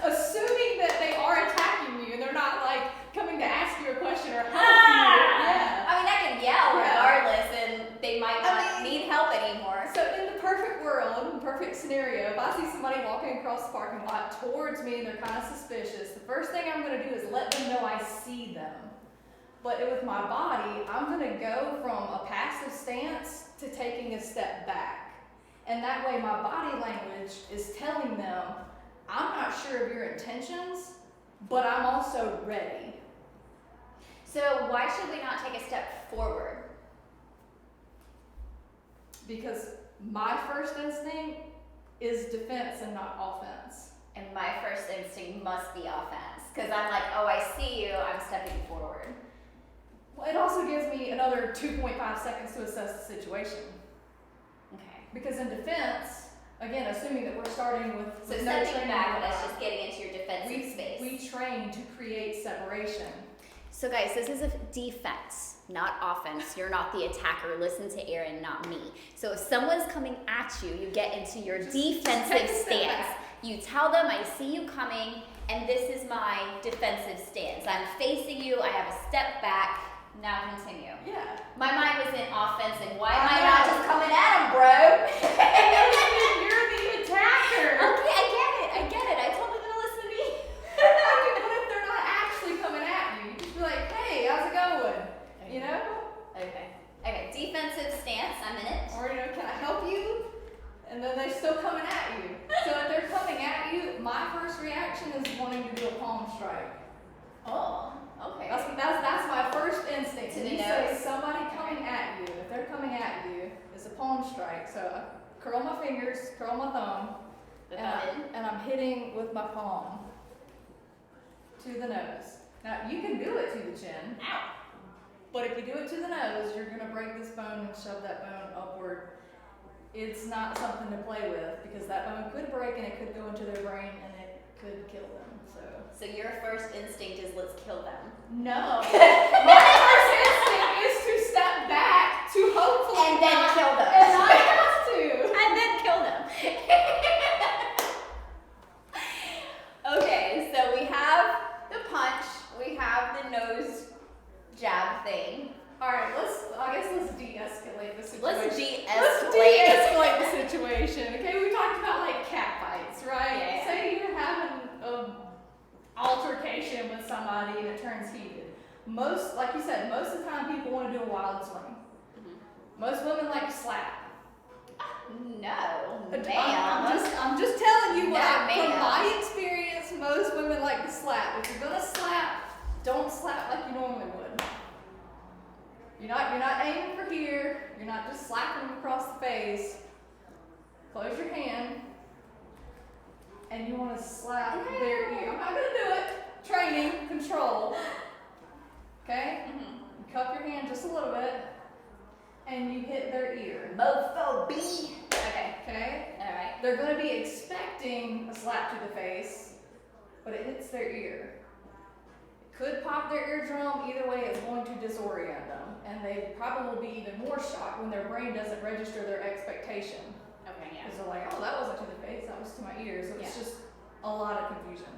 Assuming that they are attacking you and they're not like coming to ask you a question or help you. Yeah. I mean, I can yell regardless, and they might not need help anymore. So in the perfect world, perfect scenario, if I see somebody walking across the parking lot towards me and they're kind of suspicious, the first thing I'm going to do is let them know I see them. But with my body, I'm going to go from a passive stance to taking a step back. And that way my body language is telling them, I'm not sure of your intentions, but I'm also ready. So why should we not take a step forward? Because my first instinct is defense and not offense. And my first instinct must be offense. Because I'm like, oh, I see you, I'm stepping forward. Well, it also gives me another 2.5 seconds to assess the situation. Okay. Because in defense, again, assuming that we're starting with So no stepping training back, on that's that, just getting into your defensive space. We train to create separation. So guys, this is a defense, not offense. You're not the attacker. Listen to Erin, not me. So if someone's coming at you, you get into your defensive stance. You tell them, I see you coming, and this is my defensive stance. I'm facing you, I have a step back. Now continue. Yeah. My mind was in offense, and why am I not just coming at him, bro? You're the attacker. Okay, I get it. I told them to listen to me. What if they're not actually coming at you? You just be like, hey, how's it going? You know? Okay, defensive stance, I'm in it. Or, can I help you? And then they're still coming at you. So if they're coming at you, my first reaction is wanting to do a palm strike. Oh, okay. That's my first instinct. To And the you nose? say somebody coming at you, if they're coming at you, it's a palm strike. So I curl my fingers, curl my thumb, and I'm hitting with my palm to the nose. Now you can do it to the chin. Ow. But if you do it to the nose, you're gonna break this bone and shove that bone upward. It's not something to play with because that bone could break and it could go into their brain and it could kill them. So your first instinct is let's kill them. No. My first instinct is to step back to hopefully And then kill them. And I have to. And then kill them. Okay, so we have the punch, we have the nose jab thing. Alright, let's de-escalate the situation. Let's de-escalate. Let's de-escalate the situation. Okay, we talked about like cat fights, right? Yeah. Say you're having an altercation with somebody and it turns heated. Like you said, most of the time people want to do a wild swing. Mm-hmm. Most women like to slap. No, But ma'am. I'm just telling you from ma'am. my experience, most women like to slap. If you're gonna slap, don't slap like you normally would. You're not aiming for here. You're not just slapping them across the face. Close your hand, and you want to slap their ear. I'm not gonna do it. Training, control. Okay. Mm-hmm. You cup your hand just a little bit, and you hit their ear. Mofo B. Okay. All right. They're going to be expecting a slap to the face, but it hits their ear. It could pop their eardrum. Either way, it's going to disorient them, and they probably will be even more shocked when their brain doesn't register their expectation. Okay, yeah. Because they're like, oh, that wasn't to the face, that was to my ear. So it's just a lot of confusion.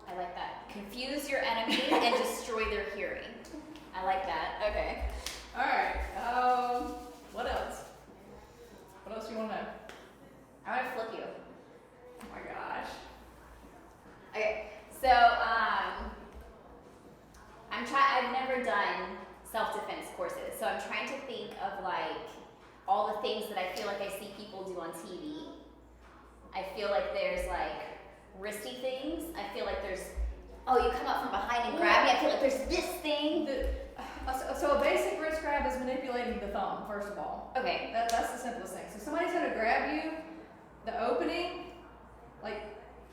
I like that. Confuse your enemy and destroy their hearing. I like that. Okay. All right. What else? What else you want to know? I want to flip you. Oh my gosh. Okay. So, I've never done self-defense courses, so I'm trying to think of like all the things that I feel like I see people do on TV. I feel like there's like wristy things. I feel like there's, you come up from behind and grab me. I feel like there's this thing. So a basic wrist grab is manipulating the thumb, first of all. Okay. That's the simplest thing. So somebody's going to grab you, the opening, like,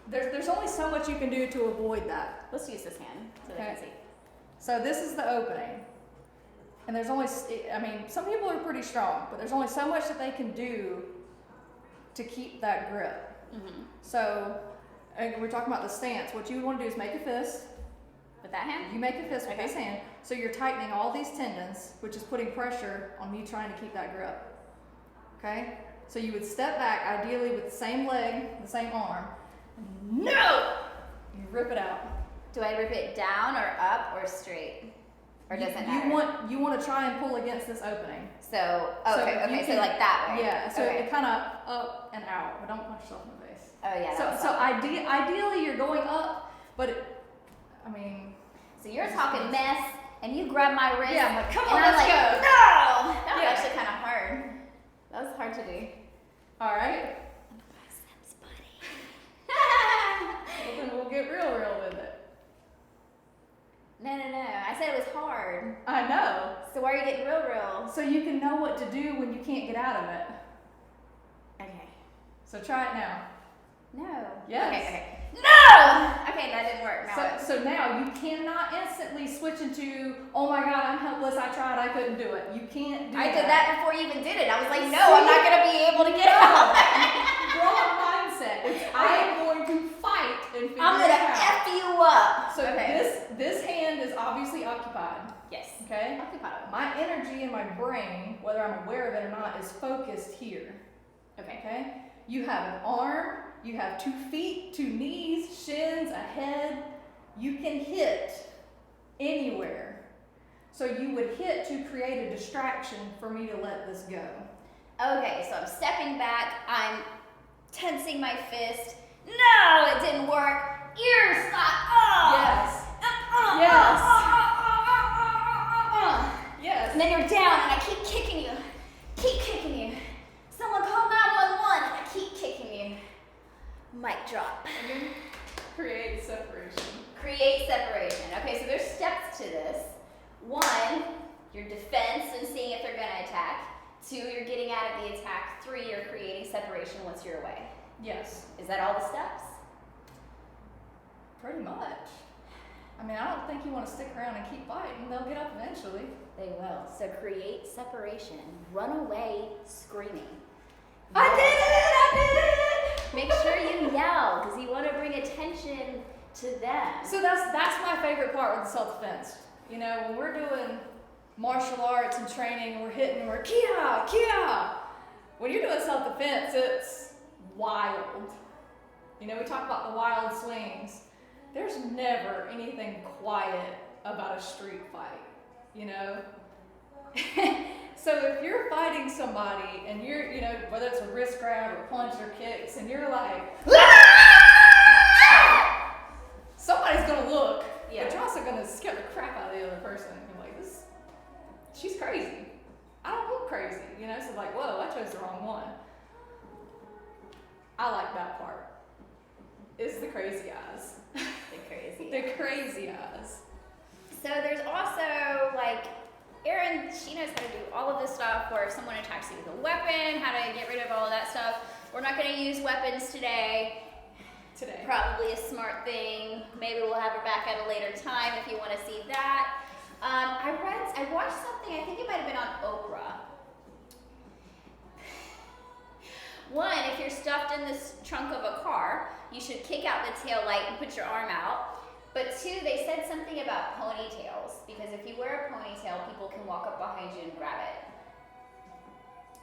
there's only so much you can do to avoid that. Let's use this hand so they can see. So this is the opening. And there's only, some people are pretty strong, but there's only so much that they can do to keep that grip. Mm-hmm. So, we're talking about the stance. What you would want to do is make a fist. With that hand? You make a fist with this hand. So you're tightening all these tendons, which is putting pressure on you trying to keep that grip. Okay? So you would step back, ideally with the same leg, the same arm. No! You rip it out. Do I rip it down or up or straight? Or does it matter? You want to try and pull against this opening. So like that way. Yeah, so it kind of up and out, but don't punch yourself in the face. Oh yeah. So ideally you're going up, but So you're talking mess, and you grab my wrist. Yeah, I'm like, come on, and I'm let's like, go. No! That was actually kind of hard. That was hard to do. All right. Biceps, buddy. Well, then we'll get real with it. No. I said it was hard. I know. So why are you getting real? So you can know what to do when you can't get out of it. Okay. So try it now. No. Yes. Okay. No! Okay, that didn't work. So now you cannot instantly switch into, oh my God, I'm helpless, I tried, I couldn't do it. You can't do I that. did that before you even did it. I was like, no, I'm not going to be able to get out. Wrong mindset. I am going to fight and figure I'm it going to out. F you up. So Okay. this hand is obviously occupied. Yes. Okay? Occupado. My energy in my brain, whether I'm aware of it or not, is focused here. Okay. Okay? You have an arm, you have 2 feet, 2 knees, shins, a head. You can hit anywhere. So you would hit to create a distraction for me to let this go. Okay, so I'm stepping back, I'm tensing my fist. No, it didn't work. Ears stop. Oh. Yes. Yes. Yes. And then you're down and I keep kicking you. Keep kicking you. Someone call 911 and I keep kicking you. Mic drop. And then create separation. Create separation. Okay, so there's steps to this. 1, your defense and seeing if they're going to attack. 2, you're getting out of the attack. 3, you're creating separation once you're away. Yes. Is that all the steps? Pretty much. I mean, I don't think you want to stick around and keep fighting. They'll get up eventually. They will. So create separation. Run away screaming. I did it! Make sure you yell because you want to bring attention to them. So that's my favorite part with the self-defense. You know, when we're doing martial arts and training, we're hitting, we're kia, kia. When you're doing self-defense, it's wild. You know, we talk about the wild swings. There's never anything quiet about a street fight, you know? So if you're fighting somebody and you're, you know, whether it's a wrist grab or punch or kicks, and you're like, somebody's gonna look, Yeah. but you're also gonna scare the crap out of the other person. You're like, she's crazy. I don't look crazy, you know? So like, whoa, I chose the wrong one. I like that part. It's the crazy eyes. The crazy. The crazy eyes. So there's also like Erin, she knows how to do all of this stuff where if someone attacks you with a weapon, how to get rid of all of that stuff. We're not going to use weapons today. Probably a smart thing. Maybe we'll have her back at a later time if you want to see that. I watched something, I think it might have been on Oprah. 1, if you're stuffed in this trunk of a car, you should kick out the tail light and put your arm out. But 2, they said something about ponytails, because if you wear a ponytail, people can walk up behind you and grab it.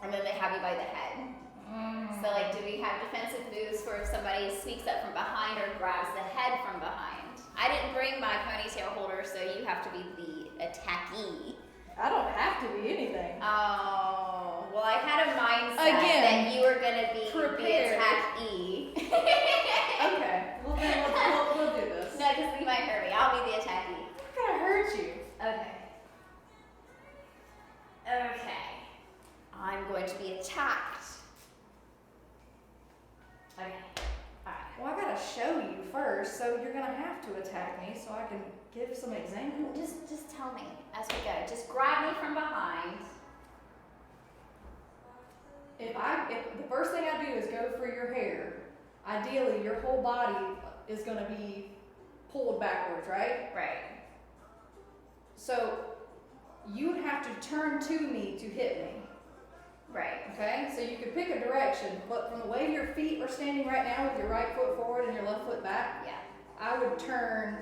And then they have you by the head. So like, do we have defensive moves for if somebody sneaks up from behind or grabs the head from behind? I didn't bring my ponytail holder, so you have to be the attackee. I don't have to be anything. Oh, well, I had a mindset Again, that you were going to be prepared. the attackee. Okay, well then we'll do this. No, because you might hurt me. I'll be the attackee. I'm gonna hurt you. Okay. I'm going to be attacked. Okay. Alright. Well, I gotta show you first, so you're gonna have to attack me so I can give some examples. Just tell me as we go. Just grab me from behind. If the first thing I do is go for your hair, ideally your whole body is gonna be pulled backwards, right? Right. So you would have to turn to me to hit me. Right. Okay? So you could pick a direction, but from the way your feet are standing right now with your right foot forward and your left foot back, Yeah. I would turn.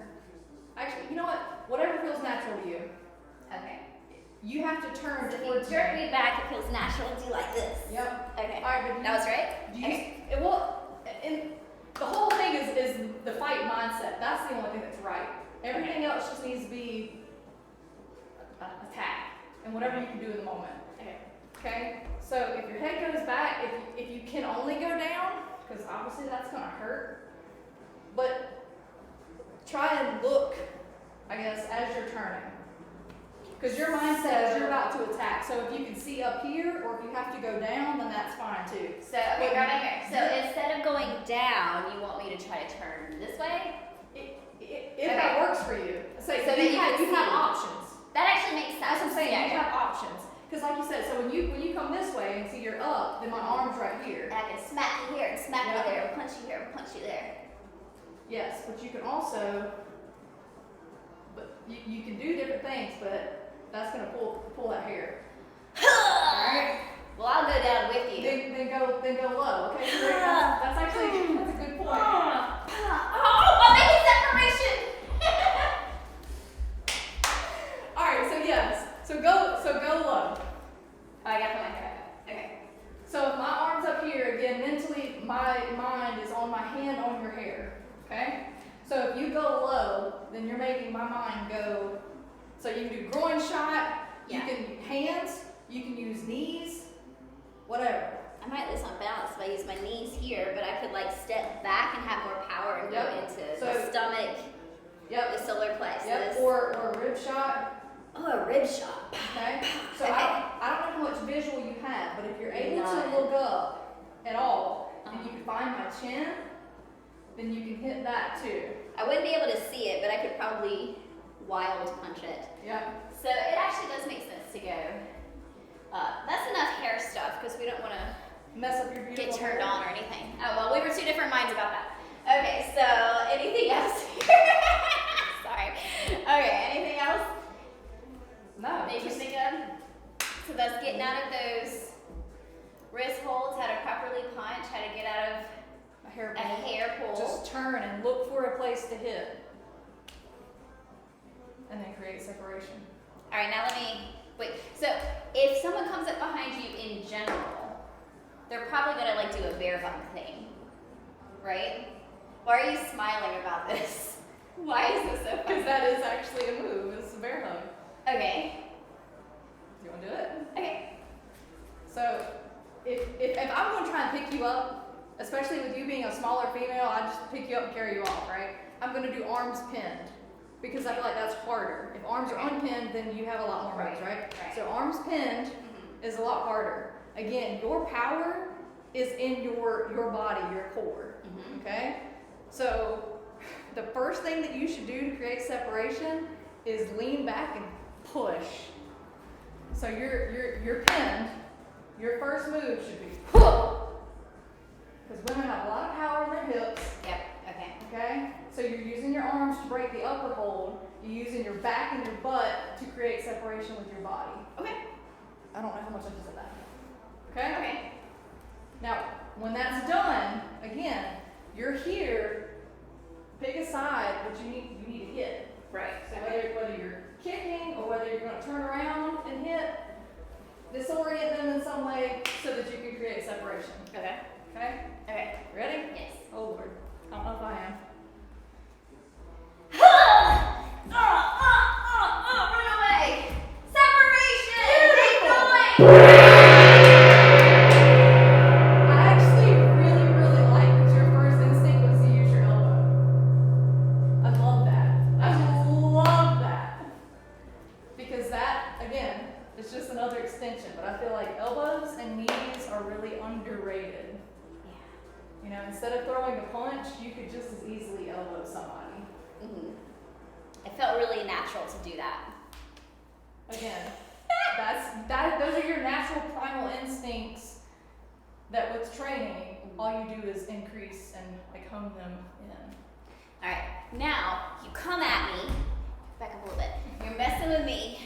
Actually, you know what? Whatever feels natural to you. Okay. You have to turn So if towards you jerk me back, it feels natural to do like this. Yep. Okay. All right, but That was right? do you, Okay. and the whole thing is the fight mindset. That's the only thing that's right. Everything else just needs to be attack and whatever you can do in the moment. Okay. Okay? So if your head goes back, if you can only go down, because obviously that's going to hurt, but try and look, I guess, as you're turning. Because your mind says you're about to attack. So if you can see up here or if you have to go down, then that's fine too. So, okay, grab my hair. So instead of going down, you want me to try to turn this way? If that works for you. So that you you have can see. options. That actually makes sense. That's what I'm saying. Yeah, You yeah. have options. Because like you said, so when you come this way and see you're up, then my arm's right here. And I can smack you here and smack Yeah. you there, and punch you here and punch you there. Yes, but you can also, but you can do different things, but that's gonna pull that hair. Alright? Well, I'll go down with you. Then go low. Okay, so that's a good point. Oh, I'm making separation. hand on your hair, okay? So if you go low, then you're making my mind go, so you can do groin shot, you can hands, you can use knees, whatever. I might lose my balance if I use my knees here, but I could like step back and have more power and go into the stomach, the solar plexus. Yep, or a rib shot. Oh, a rib shot. Okay, so okay. I don't know how much visual you have, but if you're able to look up at all, and you can find my chin, then you can hit that too. I wouldn't be able to see it, but I could probably wild punch it. Yep. So it actually does make sense to go. That's enough hair stuff because we don't want to mess up your beautiful get turned hair. on or anything. Oh, well, we were two different minds about that. Okay, so anything else? Sorry. Okay, anything else? No. That you can think of? So that's getting out of those wrist holds, how to properly punch, how to get out of a hair pull. Just turn and look for a place to hit. And then create separation. All right, now let me, wait. So if someone comes up behind you in general, they're probably gonna like do a bear hug thing, right? Why are you smiling about this? Why is this so funny? Because that is actually a move, it's a bear hug. Okay. Do you wanna do it? Okay. So if I'm gonna try and pick you up, especially with you being a smaller female, I just pick you up and carry you off, right? I'm gonna do arms pinned because I feel like that's harder. If arms are unpinned, then you have a lot more moves, right? So arms pinned is a lot harder. Again, your power is in your body, your core, okay? So the first thing that you should do to create separation is lean back and push. So you're pinned. Your first move should be pull. Because women have a lot of power in their hips. Yep, okay. Okay? So you're using your arms to break the upper hold. You're using your back and your butt to create separation with your body. Okay. I don't know how much I just said that. Okay? Okay. Now, when that's done, again, you're here, pick a side, but you need to hit. Right. So whether you're kicking or whether you're going to turn around and hit, disorient them in some way so that you can create separation. Okay. Okay? Okay. Ready? Yes. Oh Lord. I don't know if I am. Run away! Separation! Keep going! I actually really like that your first instinct was to use your elbow. I love that. I love that. Because that, again, is just another extension. But I feel like elbows and knees are really underrated. Yeah. You know, instead of throwing a punch, you could just as easily elbow somebody. It felt really natural to do that. Again, those are your natural primal instincts that with training, all you do is increase and like hone them in. All right, now you come at me, back up a little bit. You're messing with me,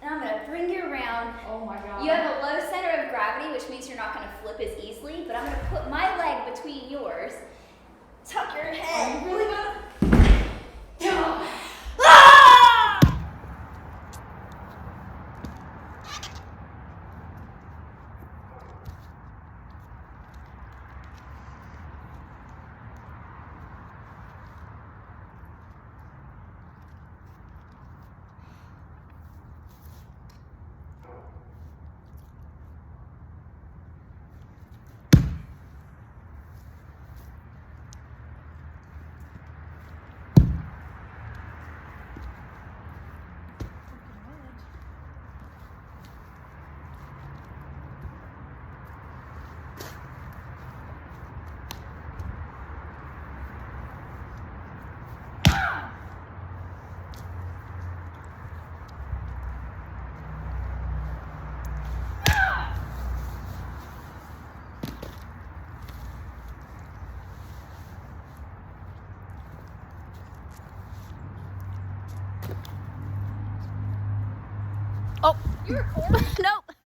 and I'm gonna bring you around. Oh my God. You have a low center of gravity, which means you're not gonna flip as easily, but I'm gonna put my leg between yours, tuck your head. Are you really gonna? Oh, you recording? Nope.